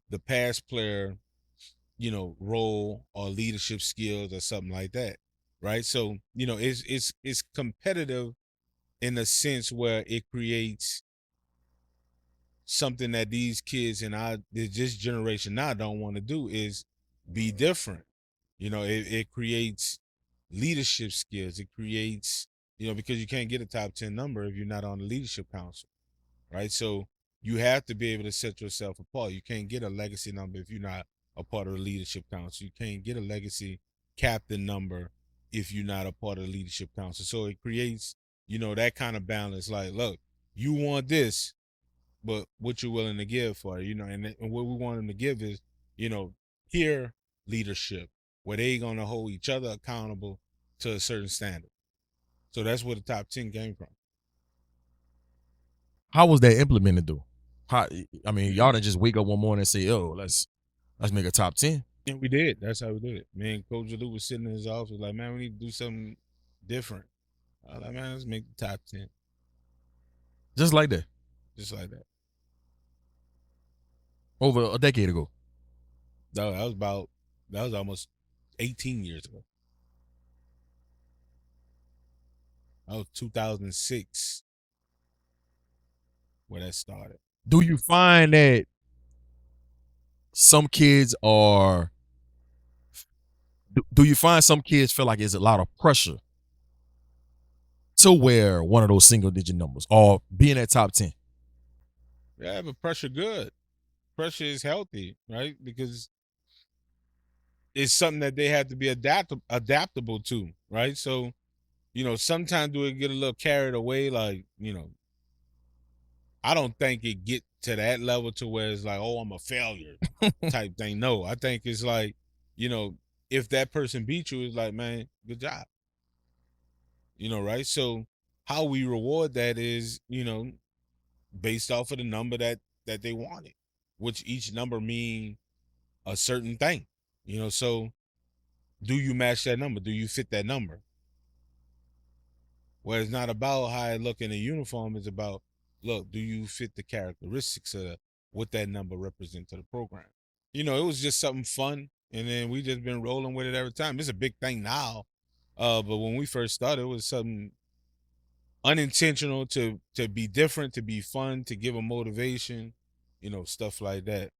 the past player, role or leadership skills or something like that. Right. So, it's competitive in a sense where it creates something that these kids in this generation now don't want to do, is be different. It creates leadership skills. It creates, because you can't get a top 10 number if you're not on the leadership council, right? So you have to be able to set yourself apart. You can't get a legacy number if you're not a part of the leadership council. You can't get a legacy captain number if you're not a part of the leadership council. So it creates, that kind of balance. Like, look, you want this, but what you're willing to give for it, and what we want them to give is, peer leadership, where they gonna hold each other accountable to a certain standard. So that's where the top 10 came from. How was that implemented though? Y'all didn't just wake up one morning and say, "Oh, let's make a top 10." Yeah, we did. That's how we did it. Me and Coach Lou was sitting in his office like, man, we need to do something different. I was like, man, let's make the top 10. Just like that. Just like that. Over a decade ago. No, that was almost 18 years ago. That was 2006 where that started. Do you find that some kids feel like there's a lot of pressure to wear one of those single digit numbers or being at top 10? Yeah, but pressure good. Pressure is healthy, right? Because it's something that they have to be adaptable to, right? So, sometimes do it get a little carried away, like, I don't think it get to that level to where it's like, oh, I'm a failure type thing. No, I think it's like, you know, if that person beat you, it's like, man, good job. You know, right? So how we reward that is, you know, based off of the number that they wanted, which each number mean a certain thing. You know, so do you match that number? Do you fit that number? Well, it's not about how I look in a uniform. It's about, look, do you fit the characteristics of what that number represents to the program? You know, it was just something fun, and then we just been rolling with it every time. It's a big thing now, but when we first started, it was something unintentional to be different, to be fun, to give a motivation, you know, stuff like that.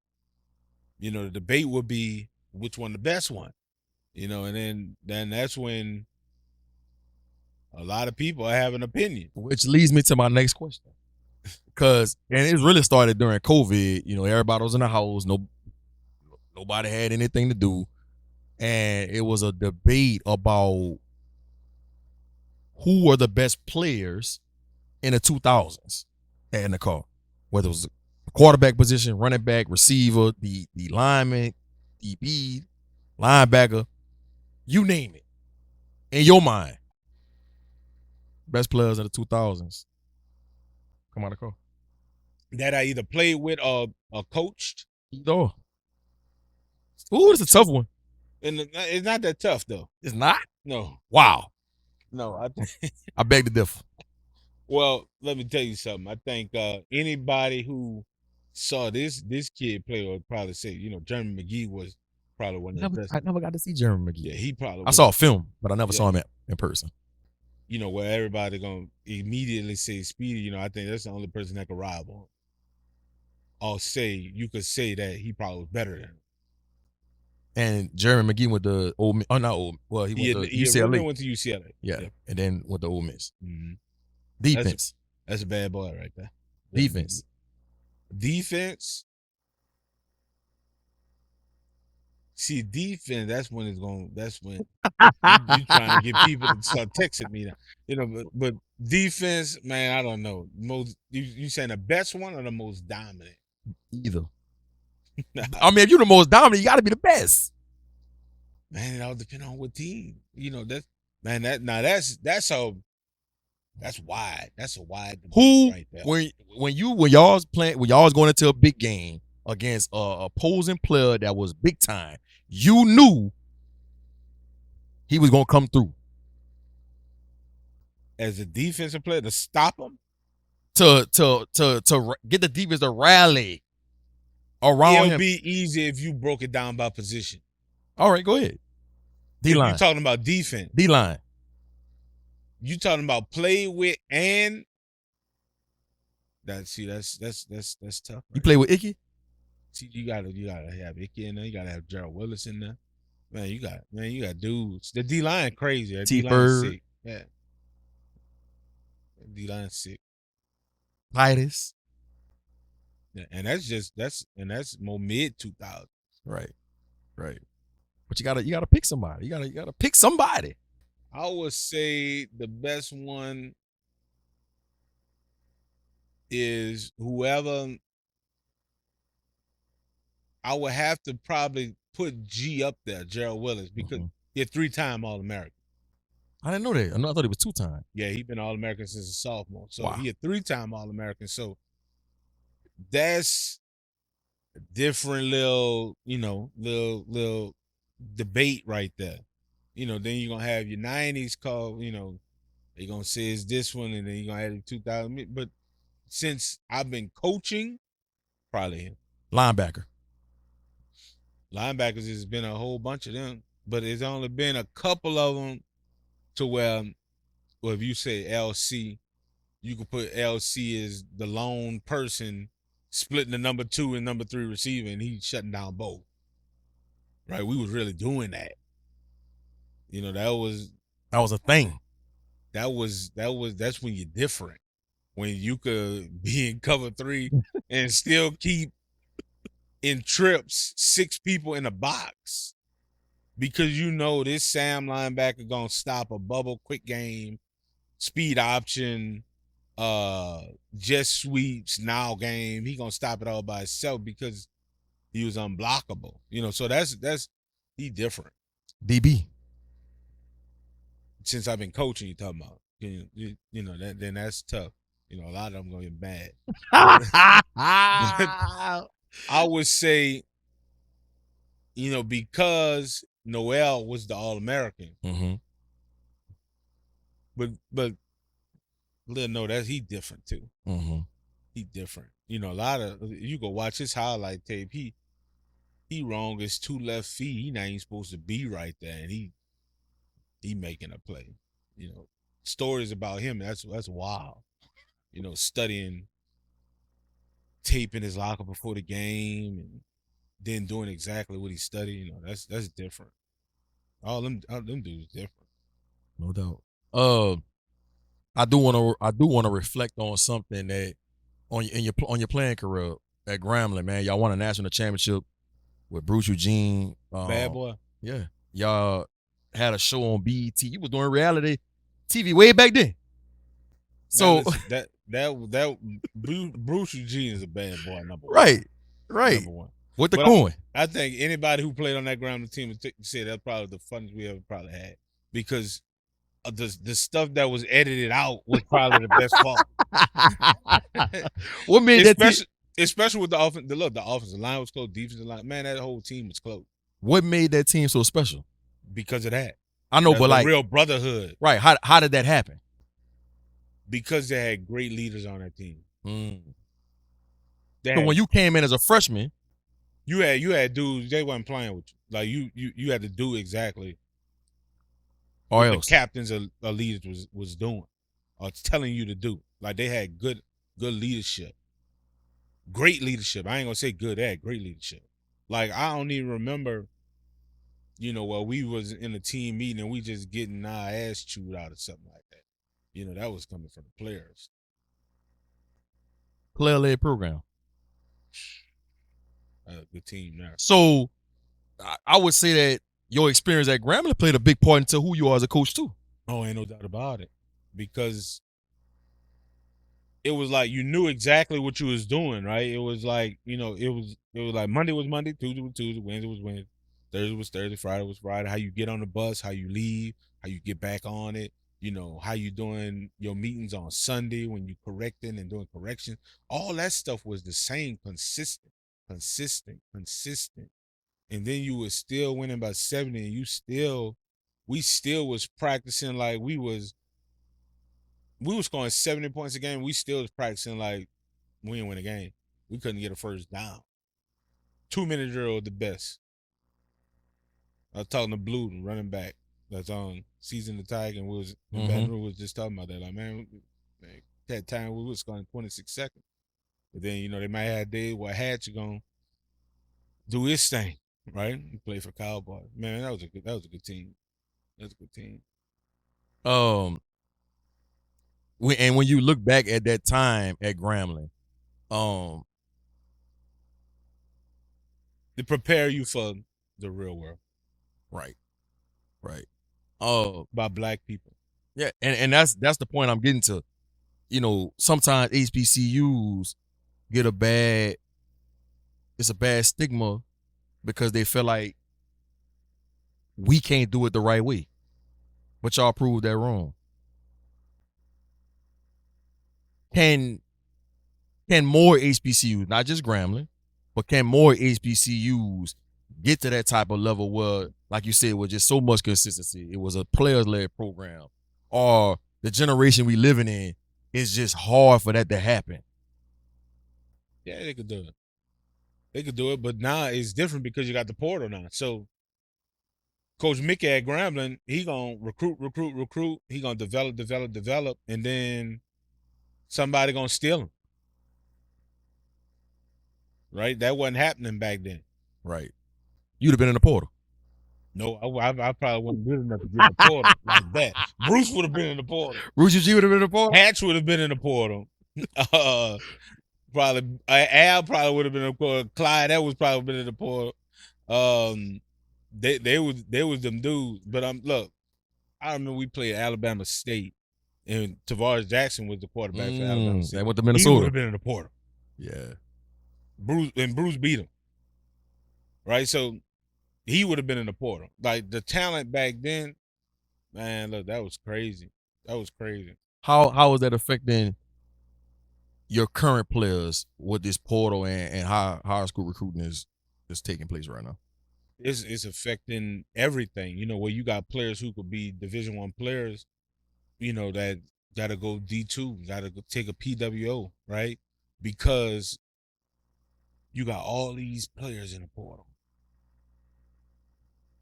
You know, the debate would be which one the best one, you know, and then that's when a lot of people have an opinion. Which leads me to my next question. Because, and it really started during COVID, you know, everybody was in the house, nobody had anything to do. And it was a debate about who were the best players in the 2000s at Edna Karr, whether it was the quarterback position, running back, receiver, the lineman, DB, linebacker, you name it. In your mind, best players in the 2000s. Come on, Karr. That I either played with or coached. Either. Ooh, it's a tough one. And it's not that tough, though. It's not? No. Wow. No, I beg to differ. Well, let me tell you something. I think anybody who saw this kid play would probably say, you know, Jeremy McGee was probably one of the best. I never got to see Jeremy McGee. Yeah, he probably I saw a film, but I never Yeah. saw him in person. You know, where everybody gonna immediately say Speedy, you know, I think that's the only person that could rival him. Or say, you could say that he probably was better than him. And Jeremy McGee went to Ole Miss. Oh, not Ole. Well, he went to He UCLA. originally went to UCLA. Yeah. And then went to Ole Miss. Mm-hmm. Defense. That's a bad boy right there. Defense. Defense. See, defense, that's when you trying to get people to start texting me now. You know, but defense, man, I don't know. You saying the best one or the most dominant? Either. I mean, if you're the most dominant, you got to be the best. Man, it all depends on what team. You know, that's wide. That's a wide debate Who right there. when y'all was going into a big game against a opposing player that was big time, you knew he was gonna come through. As a defensive player, to stop him, to get the defense to rally around him. It'll be easy if you broke it down by position. All right, go ahead. D-line. You talking about defense. D-line. You talking about play with and that's tough. Right? You play with Icky? See, you gotta have Icky in there. You gotta have Gerald Willis in there. Man, you got dudes. The D-line crazy. The D-line sick. Yeah. The D-line sick. Titus. Yeah, and that's more mid 2000s. Right. But you gotta pick somebody. You gotta pick somebody. I would say the best one is whoever. I would have to probably put G up there, Gerald Willis, because he's a 3-time All-American. I didn't know that. I thought he was 2-time. Yeah, he's been All-American since a sophomore. So wow. He's a 3-time All-American. So that's a different little debate right there. You know, then you're going to have your 90s call, you know, they're going to say it's this one, and then you're going to add 2000. But since I've been coaching, probably him. Linebackers, there's been a whole bunch of them, but there's only been a couple of them to where, well, if you say LC, you could put LC as the lone person splitting the number 2 and number 3 receiver, and he's shutting down both. Right? We was really doing that. You know, that was a thing. That's when you're different. When you could be in cover 3 and still keep in trips 6 people in a box, because you know this Sam linebacker gonna stop a bubble quick game, speed option, just sweeps now game. He gonna stop it all by himself because he was unblockable. You know, so that's he different. DB. Since I've been coaching, you talking about you know that then that's tough. You know, a lot of them gonna get mad. I would say, you know, because Noel was the All-American, Mm-hmm. but little know that he different too. Mm-hmm. He different. You know, a lot of you go watch his highlight tape. He wrong his 2 left feet. He not even supposed to be right there, and he making a play. You know, stories about him. That's wild. You know, studying tape in his locker before the game, and then doing exactly what he studied. You know, that's different. All them dudes different. No doubt. I do want to reflect on something that on your playing career at Grambling, man. Y'all won a national championship with Bruce Eugene. Bad boy. Yeah, y'all had a show on BET. You was doing reality TV way back then. So now, listen, that Bruce Eugene is a bad boy. Number one. Right. Number one. With the But coin. I think anybody who played on that Grambling team would say that's probably the funnest we ever probably had, because the stuff that was edited out was probably the best part. What made especially with the offense? Look, the offensive line was close, defensive line. Man, that whole team was close. What made that team so special? Because of that. I know, That's but the like real brotherhood. Right. How did that happen? Because they had great leaders on that team. So when you came in as a freshman, you had dudes, they weren't playing with you. Like you had to do exactly what the captains or leaders was doing or telling you to do. Like they had good leadership. Great leadership. I ain't gonna say good, they had great leadership. Like I don't even remember, you know, where we was in a team meeting and we just getting our ass chewed out or something like that. You know, that was coming from the players. Player-led program. Good team there. So I would say that your experience at Grambling played a big part into who you are as a coach too. Oh, ain't no doubt about it. Because it was like you knew exactly what you was doing, right? It was like, you know, it was like Monday was Monday, Tuesday was Tuesday, Wednesday was Wednesday, Thursday was Thursday, Friday was Friday. How you get on the bus, how you leave, how you get back on it, you know, how you doing your meetings on Sunday when you correcting and doing corrections. All that stuff was the same, consistent. And then you was still winning by 70, and we still was practicing like we was scoring 70 points a game. We still was practicing like we didn't win a game. We couldn't get a first down. 2-minute drill, the best. I was talking to Blue, running back that's on Season the Tiger, and we was Baton Rouge was just talking about that. Like, man, that time we was scoring 26 seconds. But then, you know, they might have a day where Hatch gonna do his thing, right? He played for Cowboys. Man, that was a good team. That was a good team. When you look back at that time at Grambling, to prepare you for the real world. Right. By black people. Yeah, and that's the point I'm getting to. You know, sometimes HBCUs get a bad stigma because they feel like we can't do it the right way. But y'all proved that wrong. Can more HBCUs, not just Grambling, but can more HBCUs get to that type of level where, like you said, was just so much consistency? It was a players-led program, or the generation we living in is just hard for that to happen. Yeah, they could do it. They could do it, but now it's different because you got the portal now. So Coach Mickey at Grambling, he gonna recruit. He gonna develop, and then somebody gonna steal him. Right? That wasn't happening back then. Right. You'd have been in the portal. No, I probably wasn't good enough to get in the portal like that. Bruce would have been in the portal. Bruce Eugene would have been in the portal? Hatch would have been in the portal. Probably Al probably would have been in the portal. Clyde, that was probably been in the portal. They was them dudes. But look, I remember we played Alabama State and Tavares Jackson was the quarterback for Alabama State. They went to He would Minnesota. have been in the portal. Yeah. Bruce beat him. Right? So he would have been in the portal. Like the talent back then, man, look, that was crazy. That was crazy. How is that affecting your current players with this portal and how high school recruiting is taking place right now? It's affecting everything. You know, where you got players who could be Division I players, you know, that gotta go D2, gotta go take a PWO, right? Because you got all these players in the portal.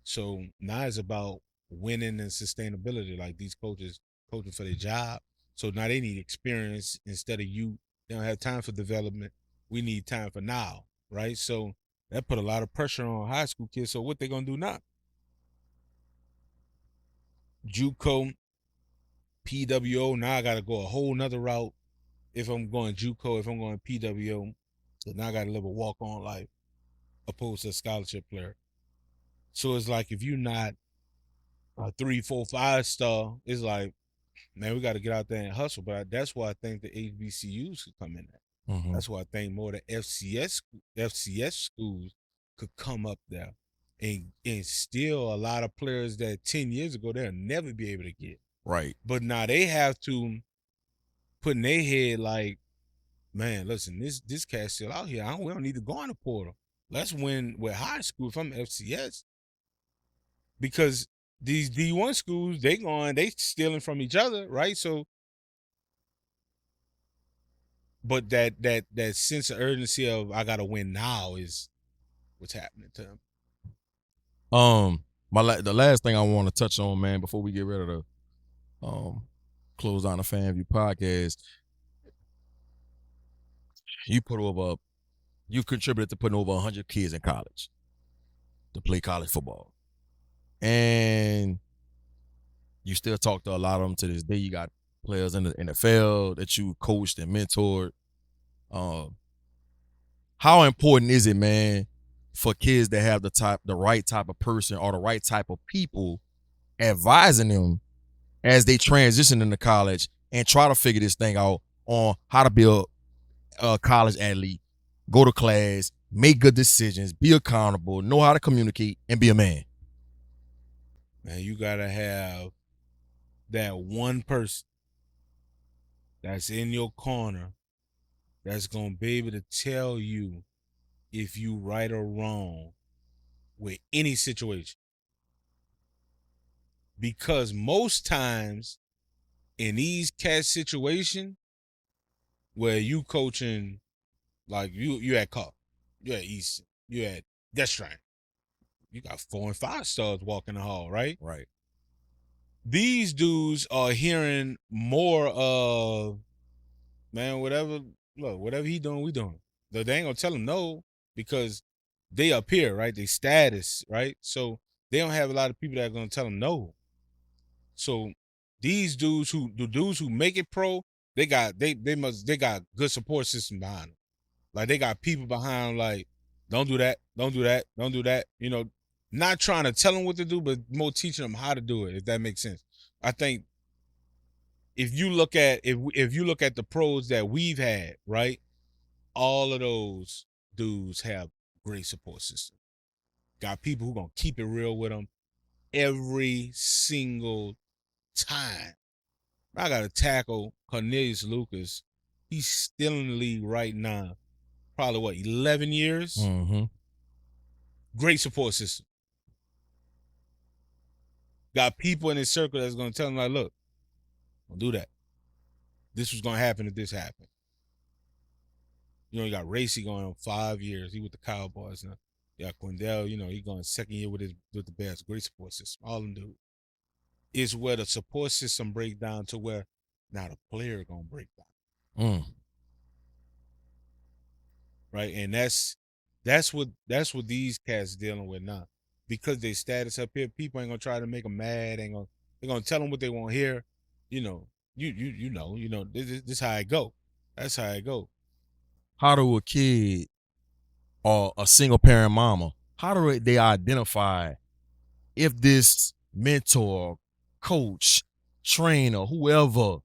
So now it's about winning and sustainability. Like these coaches coaching for their job. So now they need experience instead of you. They don't have time for development. We need time for now, right? So that put a lot of pressure on high school kids. So what they gonna do now? JUCO, PWO. Now I gotta go a whole nother route. If I'm going JUCO, if I'm going PWO, so now I gotta live a walk-on life, opposed to a scholarship player. So it's like if you're not a 3, 4, 5 star, it's like, man, we got to get out there and hustle. But that's why I think the HBCUs could come in there. Mm-hmm. That's why I think more the FCS schools could come up there and steal a lot of players that 10 years ago they'll never be able to get. Right. But now they have to put in their head like, man, listen, this cat's still out here. We don't need to go in the portal. Let's win with high school if I'm FCS. Because these D1 schools, they stealing from each other, right? So, but that sense of urgency of I gotta win now is what's happening to them. The last thing I want to touch on, man, before we get ready to close down the FanView podcast, you contributed to putting over 100 kids in college to play college football. And you still talk to a lot of them to this day. You got players in the NFL that you coached and mentored. How important is it, man, for kids to have the right type of person or the right type of people advising them as they transition into college and try to figure this thing out on how to be a college athlete, go to class, make good decisions, be accountable, know how to communicate, and be a man? Man, you gotta have that one person that's in your corner that's gonna be able to tell you if you right or wrong with any situation. Because most times in these cat situations where you coaching, like you at Carr, you at Easton, you at Destrine, you got 4 and 5 stars walking the hall, right? Right. These dudes are hearing more of, man, whatever he doing, we doing. They ain't gonna tell him no because they up here, right? They status, right? So they don't have a lot of people that are gonna tell them no. So these dudes who make it pro, they got good support system behind them. Like they got people behind them, like, don't do that, don't do that, don't do that. You know, not trying to tell them what to do, but more teaching them how to do it, if that makes sense. I think if you look at the pros that we've had, right, all of those dudes have great support system. Got people who gonna keep it real with them every single time. I gotta tackle Cornelius Lucas. He's still in the league right now. Probably what, 11 years? Mm-hmm. Great support system. Got people in his circle that's gonna tell him, like, look, don't do that. This was gonna happen if this happened. You know, you got Racy going on 5 years. He with the Cowboys now. You got Quindell, you know, he going second year with the Bears. Great support system. All them do is where the support system break down to where now the player gonna break down. Right? And that's what these cats dealing with now. Because they status up here, people ain't gonna try to make them mad. They're gonna tell them what they want to hear. You know, you know, this how it go. That's how it go. How do a kid or a single parent mama, how do they identify if this mentor, coach, trainer, whoever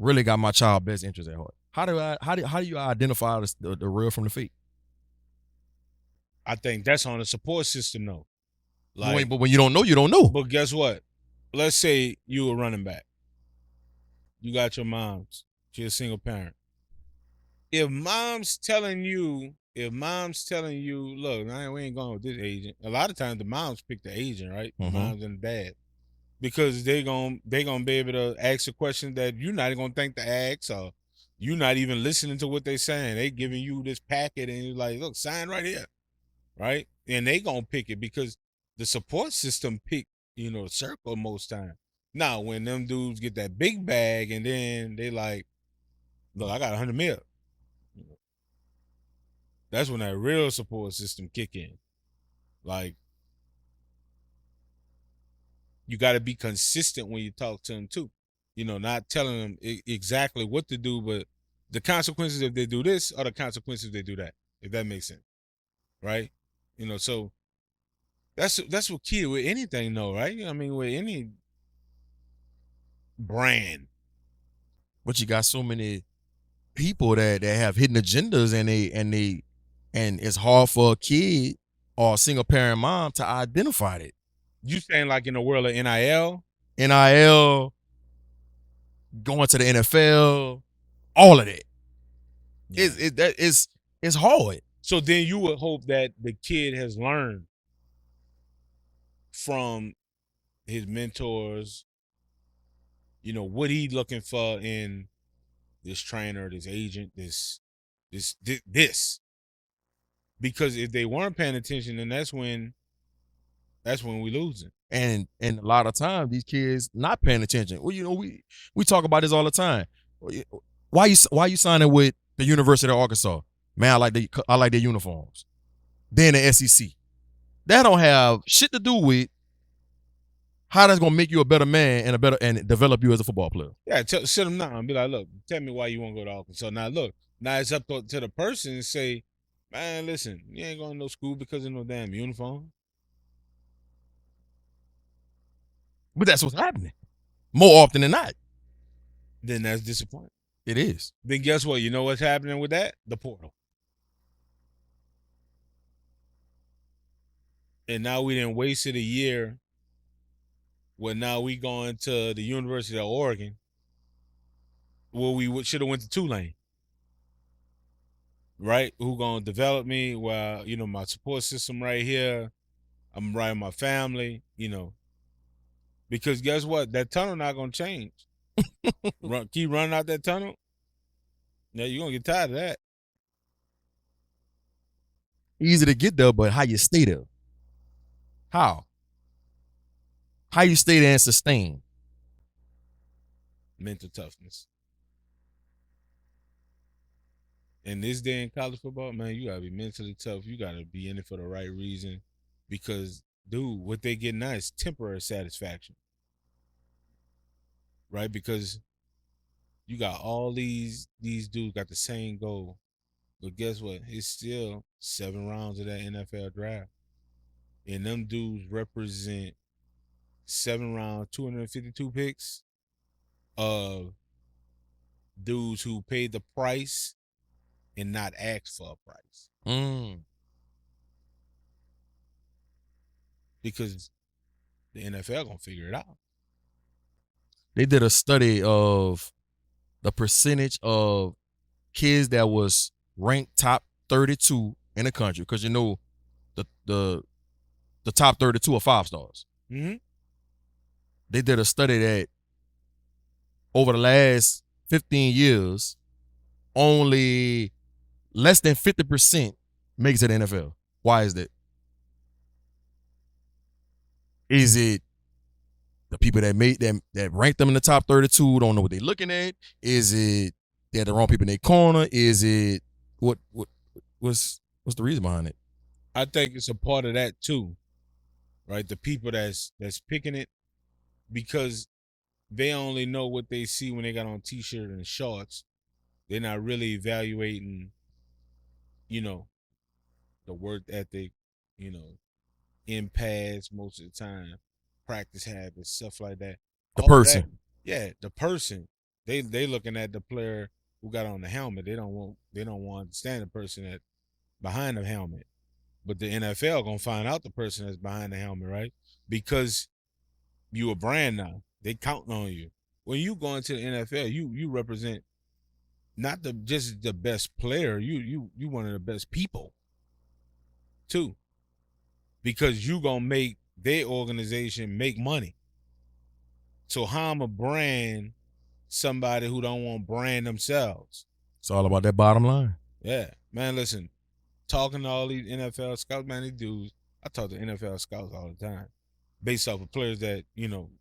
really got my child's best interest at heart. How do you identify the real from the fake? I think that's on the support system though. Like, But when you don't know, you don't know. but guess what? Let's say you a running back. You got your moms. She's a single parent. If mom's telling you, look, we ain't going with this agent. A lot of times the moms pick the agent, right? The moms and the dad. Because they gonna be able to ask a question that you're not gonna think to ask, or you're not even listening to what they're saying. They giving you this packet and you're like, look, sign right here. Right? And they gonna pick it because the support system pick, circle most time. Now, when them dudes get that big bag and then they like, look, I got 100 mil. That's when that real support system kick in. Like, you got to be consistent when you talk to them too. Not telling them exactly what to do, but the consequences if they do this are the consequences if they do that, if that makes sense. Right? So that's what key with anything though, right? I mean, with any brand. But you got so many people that have hidden agendas and it's hard for a kid or a single parent mom to identify it. You saying like in the world of NIL? NIL, going to the NFL, all of that. Yeah. It's hard. So then you would hope that the kid has learned from his mentors, what he's looking for in this trainer, this agent, this. Because if they weren't paying attention, then that's when we losing. And a lot of times these kids not paying attention. Well, we talk about this all the time. Why you signing with the University of Arkansas? Man, I like their uniforms. Then the SEC. That don't have shit to do with how that's gonna make you a better man and develop you as a football player. Yeah, sit them down and be like, look, tell me why you want to go to Arkansas. Now it's up to the person and say, man, listen, you ain't going to no school because of no damn uniform. But that's what's happening more often than not. Then that's disappointing. It is. Then guess what? You know what's happening with that? The portal. And now we didn't wasted a year. Well, now we going to the University of Oregon. Well, we should have went to Tulane. Right? Who gonna develop me? Well, my support system right here. I'm right with my family, Because guess what? That tunnel not gonna change. Keep running out that tunnel. Yeah, you're gonna get tired of that. Easy to get there, but how you stay there? How you stay there and sustain? Mental toughness. In this day in college football, man, you gotta be mentally tough. You gotta be in it for the right reason. Because, dude, what they get now is temporary satisfaction. Right? Because you got all these dudes got the same goal. But guess what? It's still 7 rounds of that NFL draft. And them dudes represent 7 rounds, 252 picks of dudes who paid the price and not asked for a price. Because the NFL gonna figure it out. They did a study of the percentage of kids that was ranked top 32 in the country, because the top 32 are 5 stars. Mm-hmm. They did a study that over the last 15 years, only less than 50% makes it NFL. Why is that? Is it the people that made them, that ranked them in the top 32 don't know what they're looking at? Is it they're the wrong people in their corner? Is it what's the reason behind it? I think it's a part of that too, right? The people that's picking it, because they only know what they see when they got on t-shirt and shorts. They're not really evaluating, the work ethic, in pads most of the time, practice habits, stuff like that. The person. The person. They looking at the player who got on the helmet. They don't want to understand the person that behind the helmet. But the NFL gonna find out the person that's behind the helmet, right? Because you a brand now. They counting on you. When you go into the NFL, you represent not just the best player. You one of the best people too, because you gonna make their organization make money. So how I'm a brand somebody who don't want to brand themselves? It's all about that bottom line. Yeah, man. Listen, talking to all these NFL scouts, man, these dudes. I talk to NFL scouts all the time, based off of players that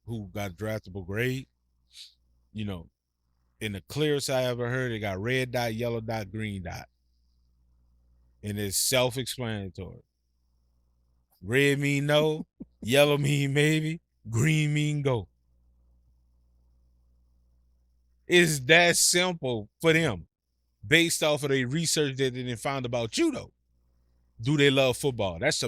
who got draftable grade. In the clearest I ever heard, they got red dot, yellow dot, green dot, and it's self-explanatory. Red mean no, yellow mean maybe, green mean go. It's that simple for them, based off of the research that they found about you, though. Do they love football? That's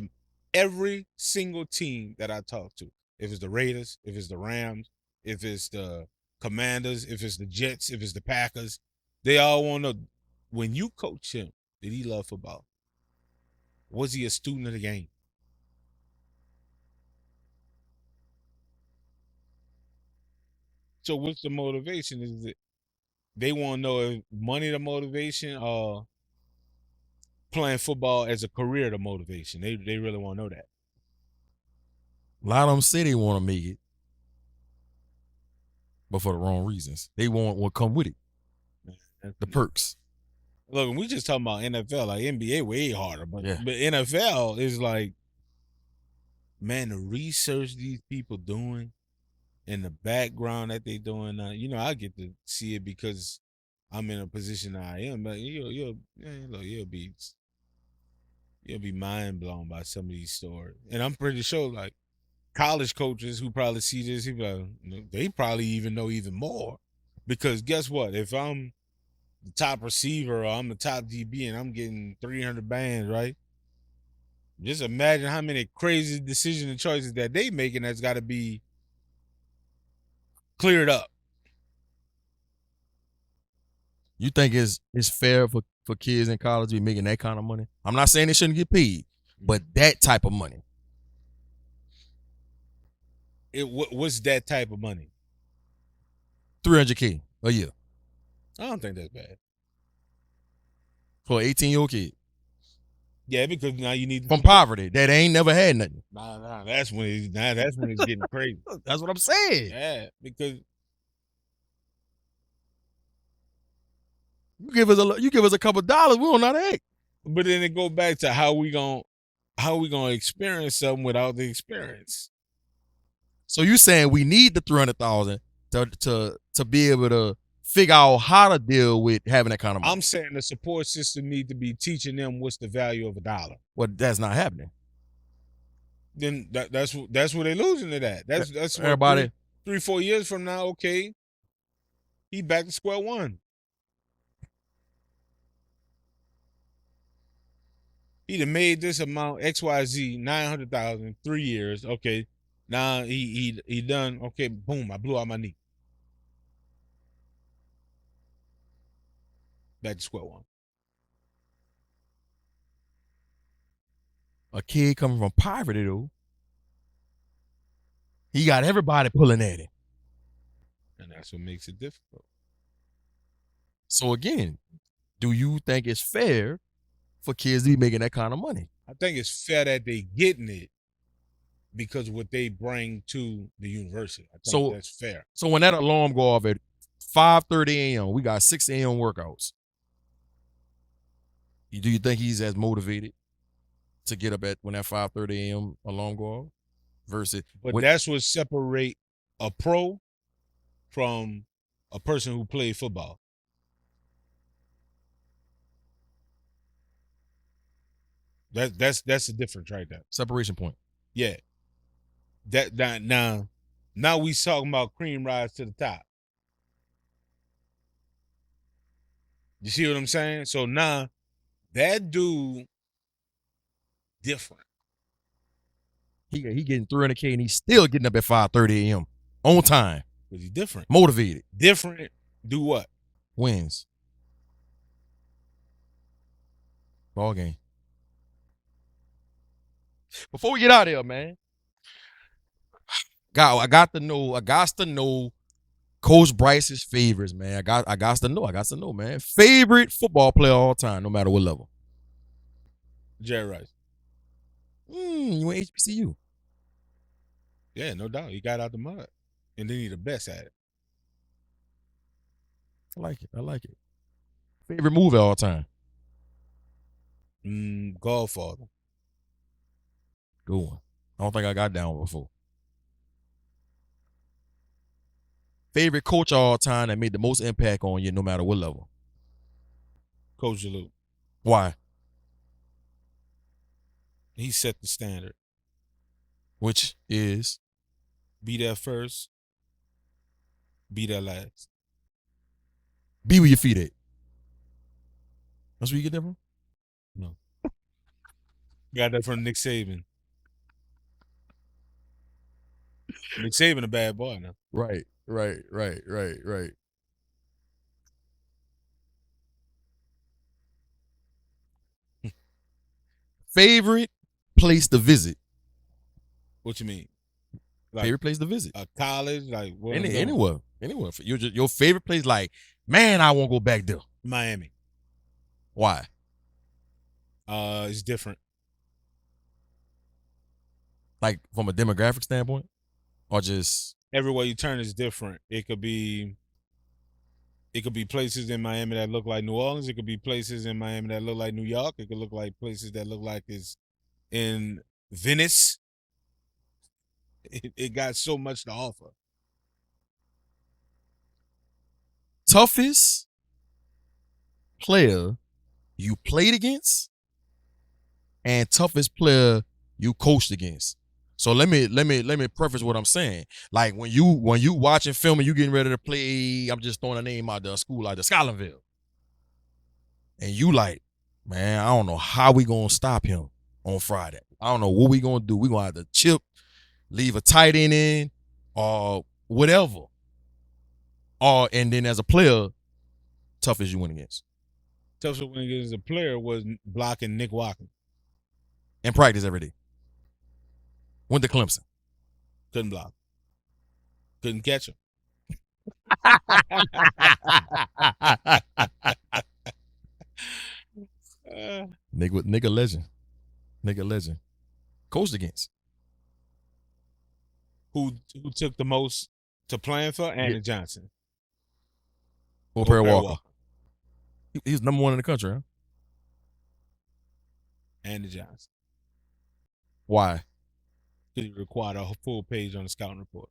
every single team that I talk to. If it's the Raiders, if it's the Rams, if it's the Commanders, if it's the Jets, if it's the Packers, they all want to know, when you coach him, did he love football? Was he a student of the game? So what's the motivation? Is it they want to know if money the motivation or playing football as a career the motivation? They really want to know that. A lot of them say they want to make it, but for the wrong reasons. They want what come with it, the perks. Look, we just talking about NFL, like NBA way harder, but Yeah. but NFL is like, man, the research these people doing and the background that they doing now, I get to see it because I'm in a position that I am, but you'll be mind blown by some of these stories. And I'm pretty sure, like, college coaches who probably see this, they probably even know even more. Because guess what? If I'm the top receiver or I'm the top DB and I'm getting 300 bands, right? Just imagine how many crazy decisions and choices that they making that's got to be cleared up. You think it's fair for kids in college to be making that kind of money? I'm not saying they shouldn't get paid, but that type of money. What's that type of money? $300K a year I don't think that's bad. for an 18-year-old kid Yeah, because now you need from poverty that ain't never had nothing. Nah, that's when it's getting crazy. That's what I'm saying. Yeah, because You give us a couple dollars, we don't know how to act. but then it go back to how we gonna experience something without the experience. So you saying we need the $300,000 to be able to figure out how to deal with having that kind of money? I'm saying the support system need to be teaching them what's the value of a dollar. Well, that's not happening. Then that's where they're losing it at. That's what Everybody. 3-4 years from now, okay, he back to square one. He done made this amount XYZ 900,000 3 years. Okay, now he done. Okay, boom, I blew out my knee. Back to square one. A kid coming from poverty, though, he got everybody pulling at him. And that's what makes it difficult. So again, do you think it's fair for kids to be making that kind of money? I think it's fair that they getting it because of what they bring to the university. I think that's fair. So when that alarm go off at 5:30 a.m., we got 6 a.m. workouts. Do you think he's as motivated to get up at when that 5:30 a.m. alarm go off versus? But that's what separate a pro from a person who played football. That's the difference right there. Separation point. Yeah. That now we talking about cream rise to the top. You see what I'm saying? So now that dude different. He getting $300K and he's still getting up at 5:30 a.m. on time. Because he's different. Motivated. Different Do what? Wins. Ball game. Before we get out of here, man. I got to know Coach Brice's favorites, man. I got to know, man. Favorite football player of all time, no matter what level. Jerry Rice. You went HBCU. Yeah, no doubt. He got out the mud. And then he the best at it. I like it. Favorite movie of all time. Godfather. Good one. I don't think I got that one before. Favorite coach of all time that made the most impact on you, no matter what level. Coach Jalou. Why? He set the standard. Which is? Be there first. Be there last. Be where your feet at. That's where you get that from? No. Got that from Nick Saban. Nick Saban a bad boy now. Right. Favorite place to visit? What you mean? Like, favorite place to visit? A college? Like where anywhere. Your favorite place, like, man, I won't go back there. Miami. Why? It's different. Like from a demographic standpoint? Or just everywhere you turn is different. It could be places in Miami that look like New Orleans. It could be places in Miami that look like New York. It could look like places that look like it's in Venice. It got so much to offer. Toughest player you played against and toughest player you coached against. So let me preface what I'm saying. Like when you watching film and you getting ready to play, I'm just throwing a name out there, school out there, Scotlandville. And you like, man, I don't know how we gonna stop him on Friday. I don't know what we gonna do. We gonna have to chip, leave a tight end in, or whatever. And then as a player, toughest you went against. Toughest you went against as a player was blocking Nick Watkins. In practice every day. Went to Clemson. Couldn't block. Couldn't catch him. Nigga legend. Nigga legend. Coached against. Who took the most to playing for? Andy Johnson. Or Perry Walker. He was number one in the country, huh? Andy Johnson. Why? Because he required a full page on the scouting report.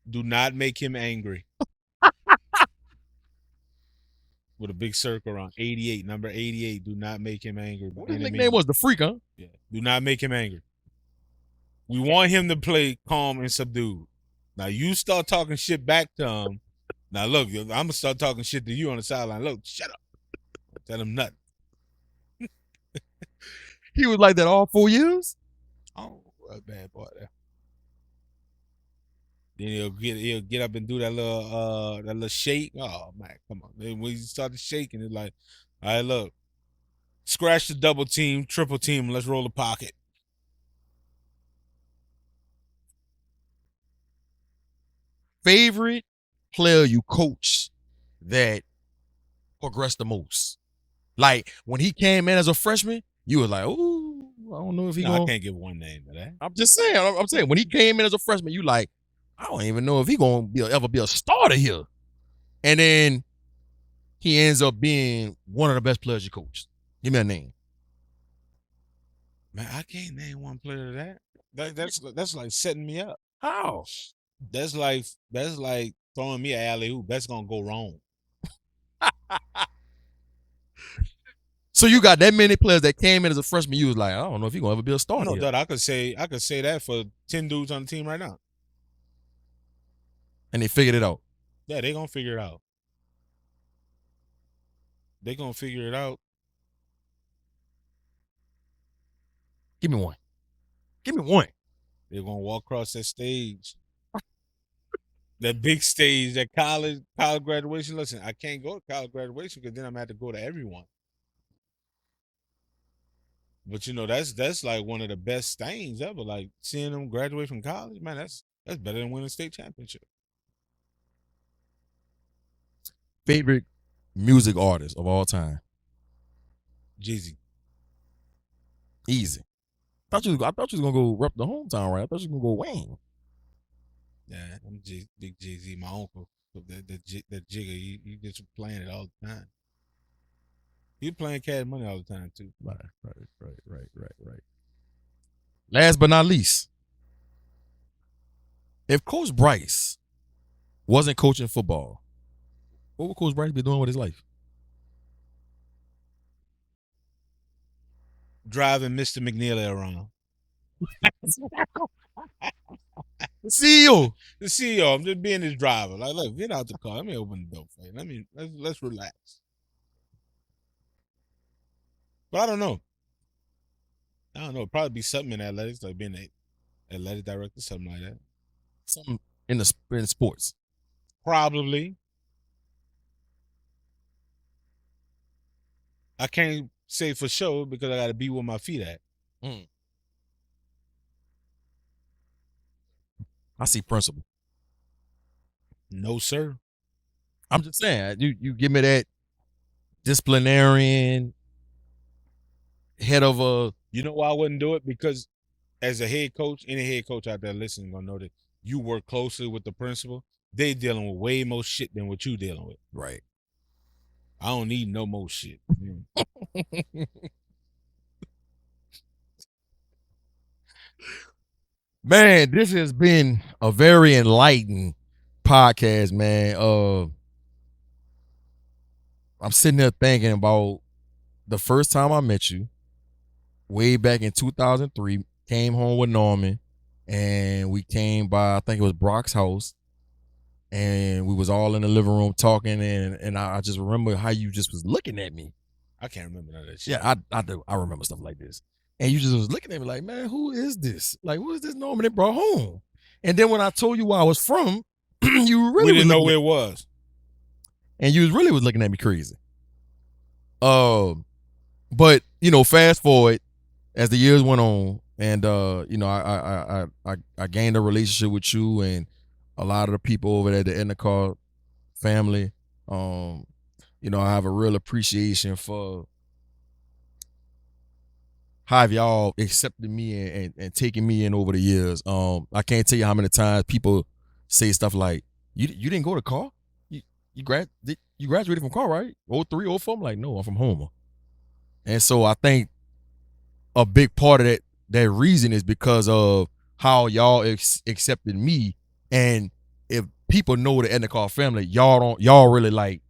Do not make him angry. With a big circle around 88, number 88. Do not make him angry. What his nickname was? The Freak, huh? Yeah. Do not make him angry. We want him to play calm and subdued. Now you start talking shit back to him. Now look, I'm gonna start talking shit to you on the sideline. Look, shut up. Tell him nothing. He was like that all 4 years? Oh, a bad boy there. Then he'll get up and do that little shake. Oh man, come on. Then when he started shaking, it's like, all right, look, scratch the double team, triple team, let's roll the pocket. Favorite player you coach that progressed the most? Like when he came in as a freshman, you was like, ooh, I don't know if he I can't give one name to that. I'm just saying. I'm saying when he came in as a freshman, you like, I don't even know if he gonna ever be a starter here. And then he ends up being one of the best players you coached. Give me a name. Man, I can't name one player to that. That's like setting me up. How? That's like throwing me an alley-oop. That's gonna go wrong. So you got that many players that came in as a freshman. You was like, I don't know if he's gonna ever be a starter. No, Dad, I could say that for 10 dudes on the team right now. And they figured it out. Yeah, they gonna figure it out. They gonna figure it out. Give me one. Give me one. They're gonna walk across that stage, that big stage, that college graduation. Listen, I can't go to college graduation because then I'm gonna have to go to everyone. But that's like one of the best things ever. Like seeing them graduate from college, man, that's better than winning a state championship. Favorite music artist of all time? Jeezy. Easy. I thought you was gonna go rep the hometown, right? I thought you was gonna go Wayne. Yeah, I'm big Jay-Z, my uncle. The jigger, he just playing it all the time. He playing Cash Money all the time too. Right. Last but not least, if Coach Brice wasn't coaching football, what would Coach Brice be doing with his life? Driving Mr. McNeely around. The CEO. The CEO. I'm just being his driver. Like, look, get out the car. Let me open the door for you. Let's relax. But I don't know. Probably be something in athletics, like being an athletic director, something like that. Something in sports. Probably. I can't say for sure because I got to be where my feet at. I see principle. No, sir. I'm just saying, you give me that disciplinarian head of a. You know why I wouldn't do it? Because as a head coach, any head coach out there listening gonna know that you work closely with the principal. They dealing with way more shit than what you dealing with. Right. I don't need no more shit. Man, this has been a very enlightening podcast, man. I'm sitting there thinking about the first time I met you, way back in 2003. Came home with Norman, and we came by, I think it was Brock's house, and we was all in the living room talking, and I just remember how you just was looking at me. I can't remember none of that shit. Yeah, I do. I remember stuff like this. And you just was looking at me like, man, who is this? Like, who is this Norman that brought home? And then when I told you where I was from, you really we didn't know where it was. And you really was looking at me crazy. But fast forward as the years went on, and I gained a relationship with you and a lot of the people over there at the Edna Karr family. I have a real appreciation for how have y'all accepted me and taken me in over the years. I can't tell you how many times people say stuff like, you didn't go to Karr? You graduated from Karr, right? 03, 04? I'm like, no, I'm from Homer. And so I think a big part of that reason is because of how y'all accepted me. And if people know the Edna Karr family, y'all really like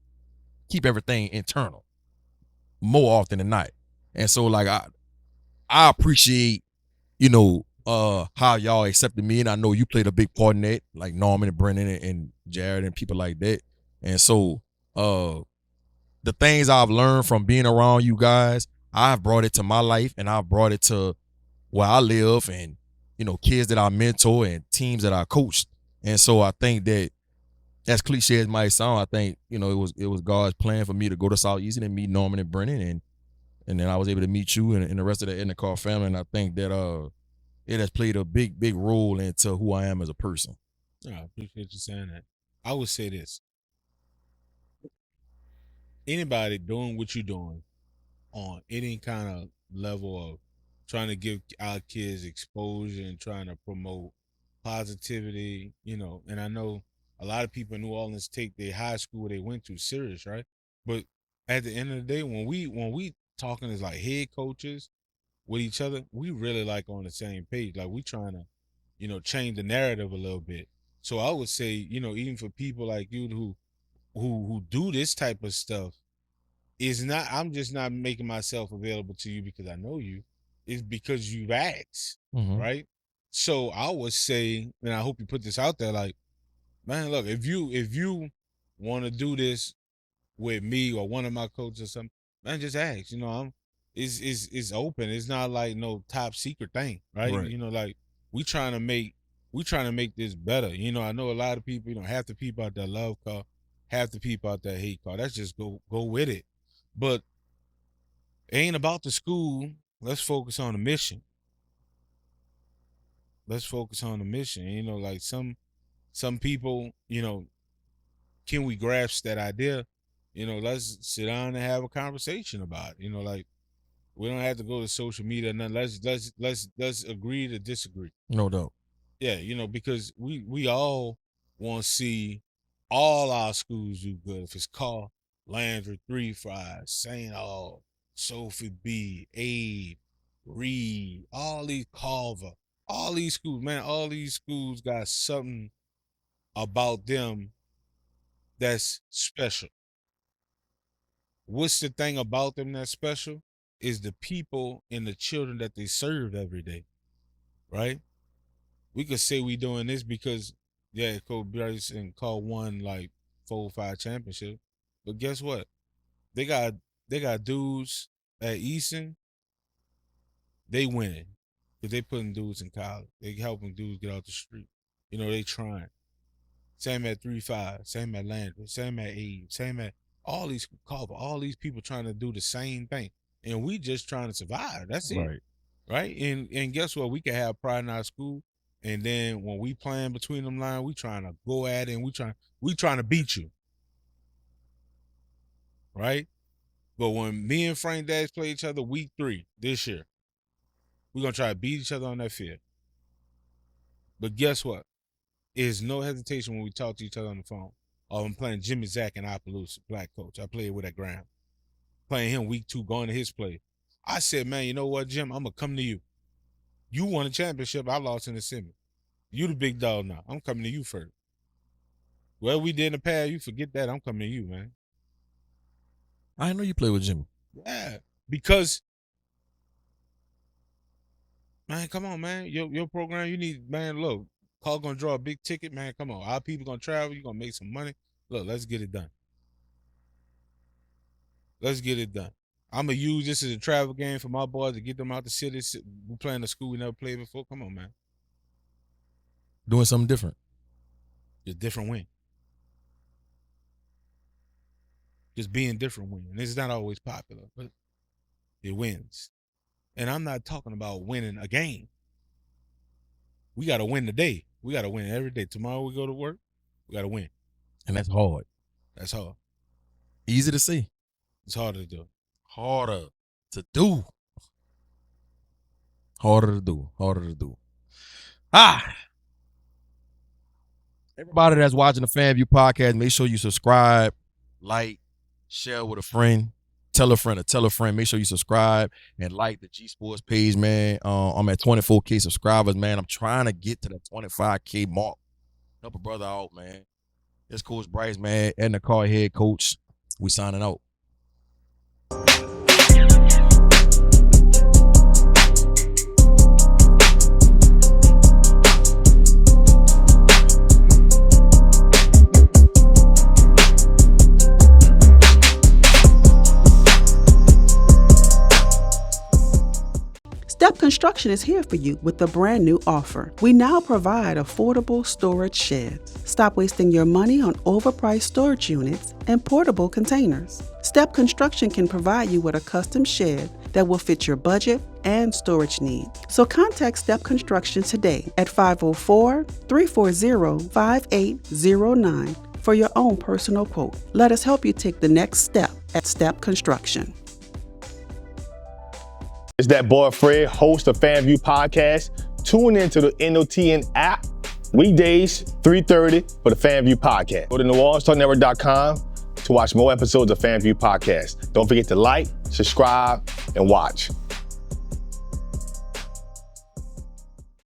keep everything internal more often than not. And so like I appreciate, how y'all accepted me, and I know you played a big part in that, like Norman and Brennan and Jared and people like that. And so the things I've learned from being around you guys, I've brought it to my life, and I've brought it to where I live, and kids that I mentor and teams that I coached. And so I think that, as cliche as it might sound, I think it was God's plan for me to go to Southeastern and meet Norman and Brennan, and then I was able to meet you and the rest of the Edna Karr family. And I think that it has played a big role into who I am as a person. I appreciate you saying that. I would say this. Anybody doing what you're doing on any kind of level of trying to give our kids exposure and trying to promote positivity, and I know a lot of people in New Orleans take their high school they went to serious, right? But at the end of the day, when we talking as like head coaches with each other, we really like on the same page. Like we trying to, change the narrative a little bit. So I would say, even for people like you who do this type of stuff, I'm just not making myself available to you because I know you. It's because you've asked, right? So I would say, and I hope you put this out there, like, man, look, if you want to do this with me or one of my coaches or something, man, just ask. It's open. It's not like no top secret thing, right? Right. Like we trying to make this better. You know, I know a lot of people, you know, half the people out there love Karr, half the people out there hate Karr. That's just go with it. But it ain't about the school. Let's focus on the mission. Let's focus on the mission. You know, like some people, you know, can we grasp that idea? You know, let's sit down and have a conversation about it. You know, like we don't have to go to social media and then let's agree to disagree. No doubt. Yeah, you know, because we all want to see all our schools do good. If it's Karr, Landry, 3 Fries, St. Aug, Sophie B, Abe, Reed, all these Carver, all these schools, man, all these schools got something about them that's special. What's the thing about them that's special? Is the people and the children that they serve every day, right? We could say we doing this because, yeah, Coach Brice and Karr won like 4 or 5 championships, but guess what? They got dudes at Easton. They winning because they putting dudes in college. They helping dudes get out the street. You know, they trying. Same at 3 5, same at Landry, same at Abe, same at all these Carver, all these people trying to do the same thing, and we just trying to survive. That's it, right? And guess what? We can have pride in our school. And then when we playing between them lines, we trying to go at it and we trying to beat you. Right? But when me and Frank Dash play each other week 3 this year, we're gonna try to beat each other on that field. But guess what? There's no hesitation when we talk to each other on the phone. Oh, I'm playing Jimmy Zack in Appaloosa, black coach. I played with at Graham. Playing him week 2, going to his play. I said, man, you know what, Jim? I'm gonna come to you. You won a championship. I lost in the semi. You the big dog now. I'm coming to you first. Well, we did in the past. You forget that. I'm coming to you, man. I didn't know you played with Jimmy. Yeah, because, man, come on, man. Your program, you need, man, look, Karr gonna draw a big ticket, man. Come on. Our people gonna travel. You gonna make some money. Look, let's get it done. Let's get it done. I'm going to use this as a travel game for my boys to get them out the city. We're playing a school we never played before. Come on, man. Doing something different. Just different win. Just being different win. And it's not always popular, but it wins. And I'm not talking about winning a game. We got to win today. We got to win every day. Tomorrow we go to work, we got to win. And that's hard. That's hard. Easy to see. It's harder to do. Harder to do. Harder to do. Harder to do. Everybody that's watching the FanView podcast, make sure you subscribe, like, share with a friend, tell a friend to tell a friend. Make sure you subscribe and like the G Sports page, man. I'm at 24K subscribers, man. I'm trying to get to the 25K mark. Help a brother out, man. It's Coach Brice, man. Edna Karr, head coach. We signing out. Step Construction is here for you with a brand new offer. We now provide affordable storage sheds. Stop wasting your money on overpriced storage units and portable containers. Step Construction can provide you with a custom shed that will fit your budget and storage needs. So contact Step Construction today at 504-340-5809 for your own personal quote. Let us help you take the next step at Step Construction. It's DatBoyFred, host of FanView podcast. Tune into the NOTN app weekdays 3:30 for the FanView podcast. Go to NewOrleansTalkNetwork.com to watch more episodes of FanView podcast. Don't forget to like, subscribe, and watch.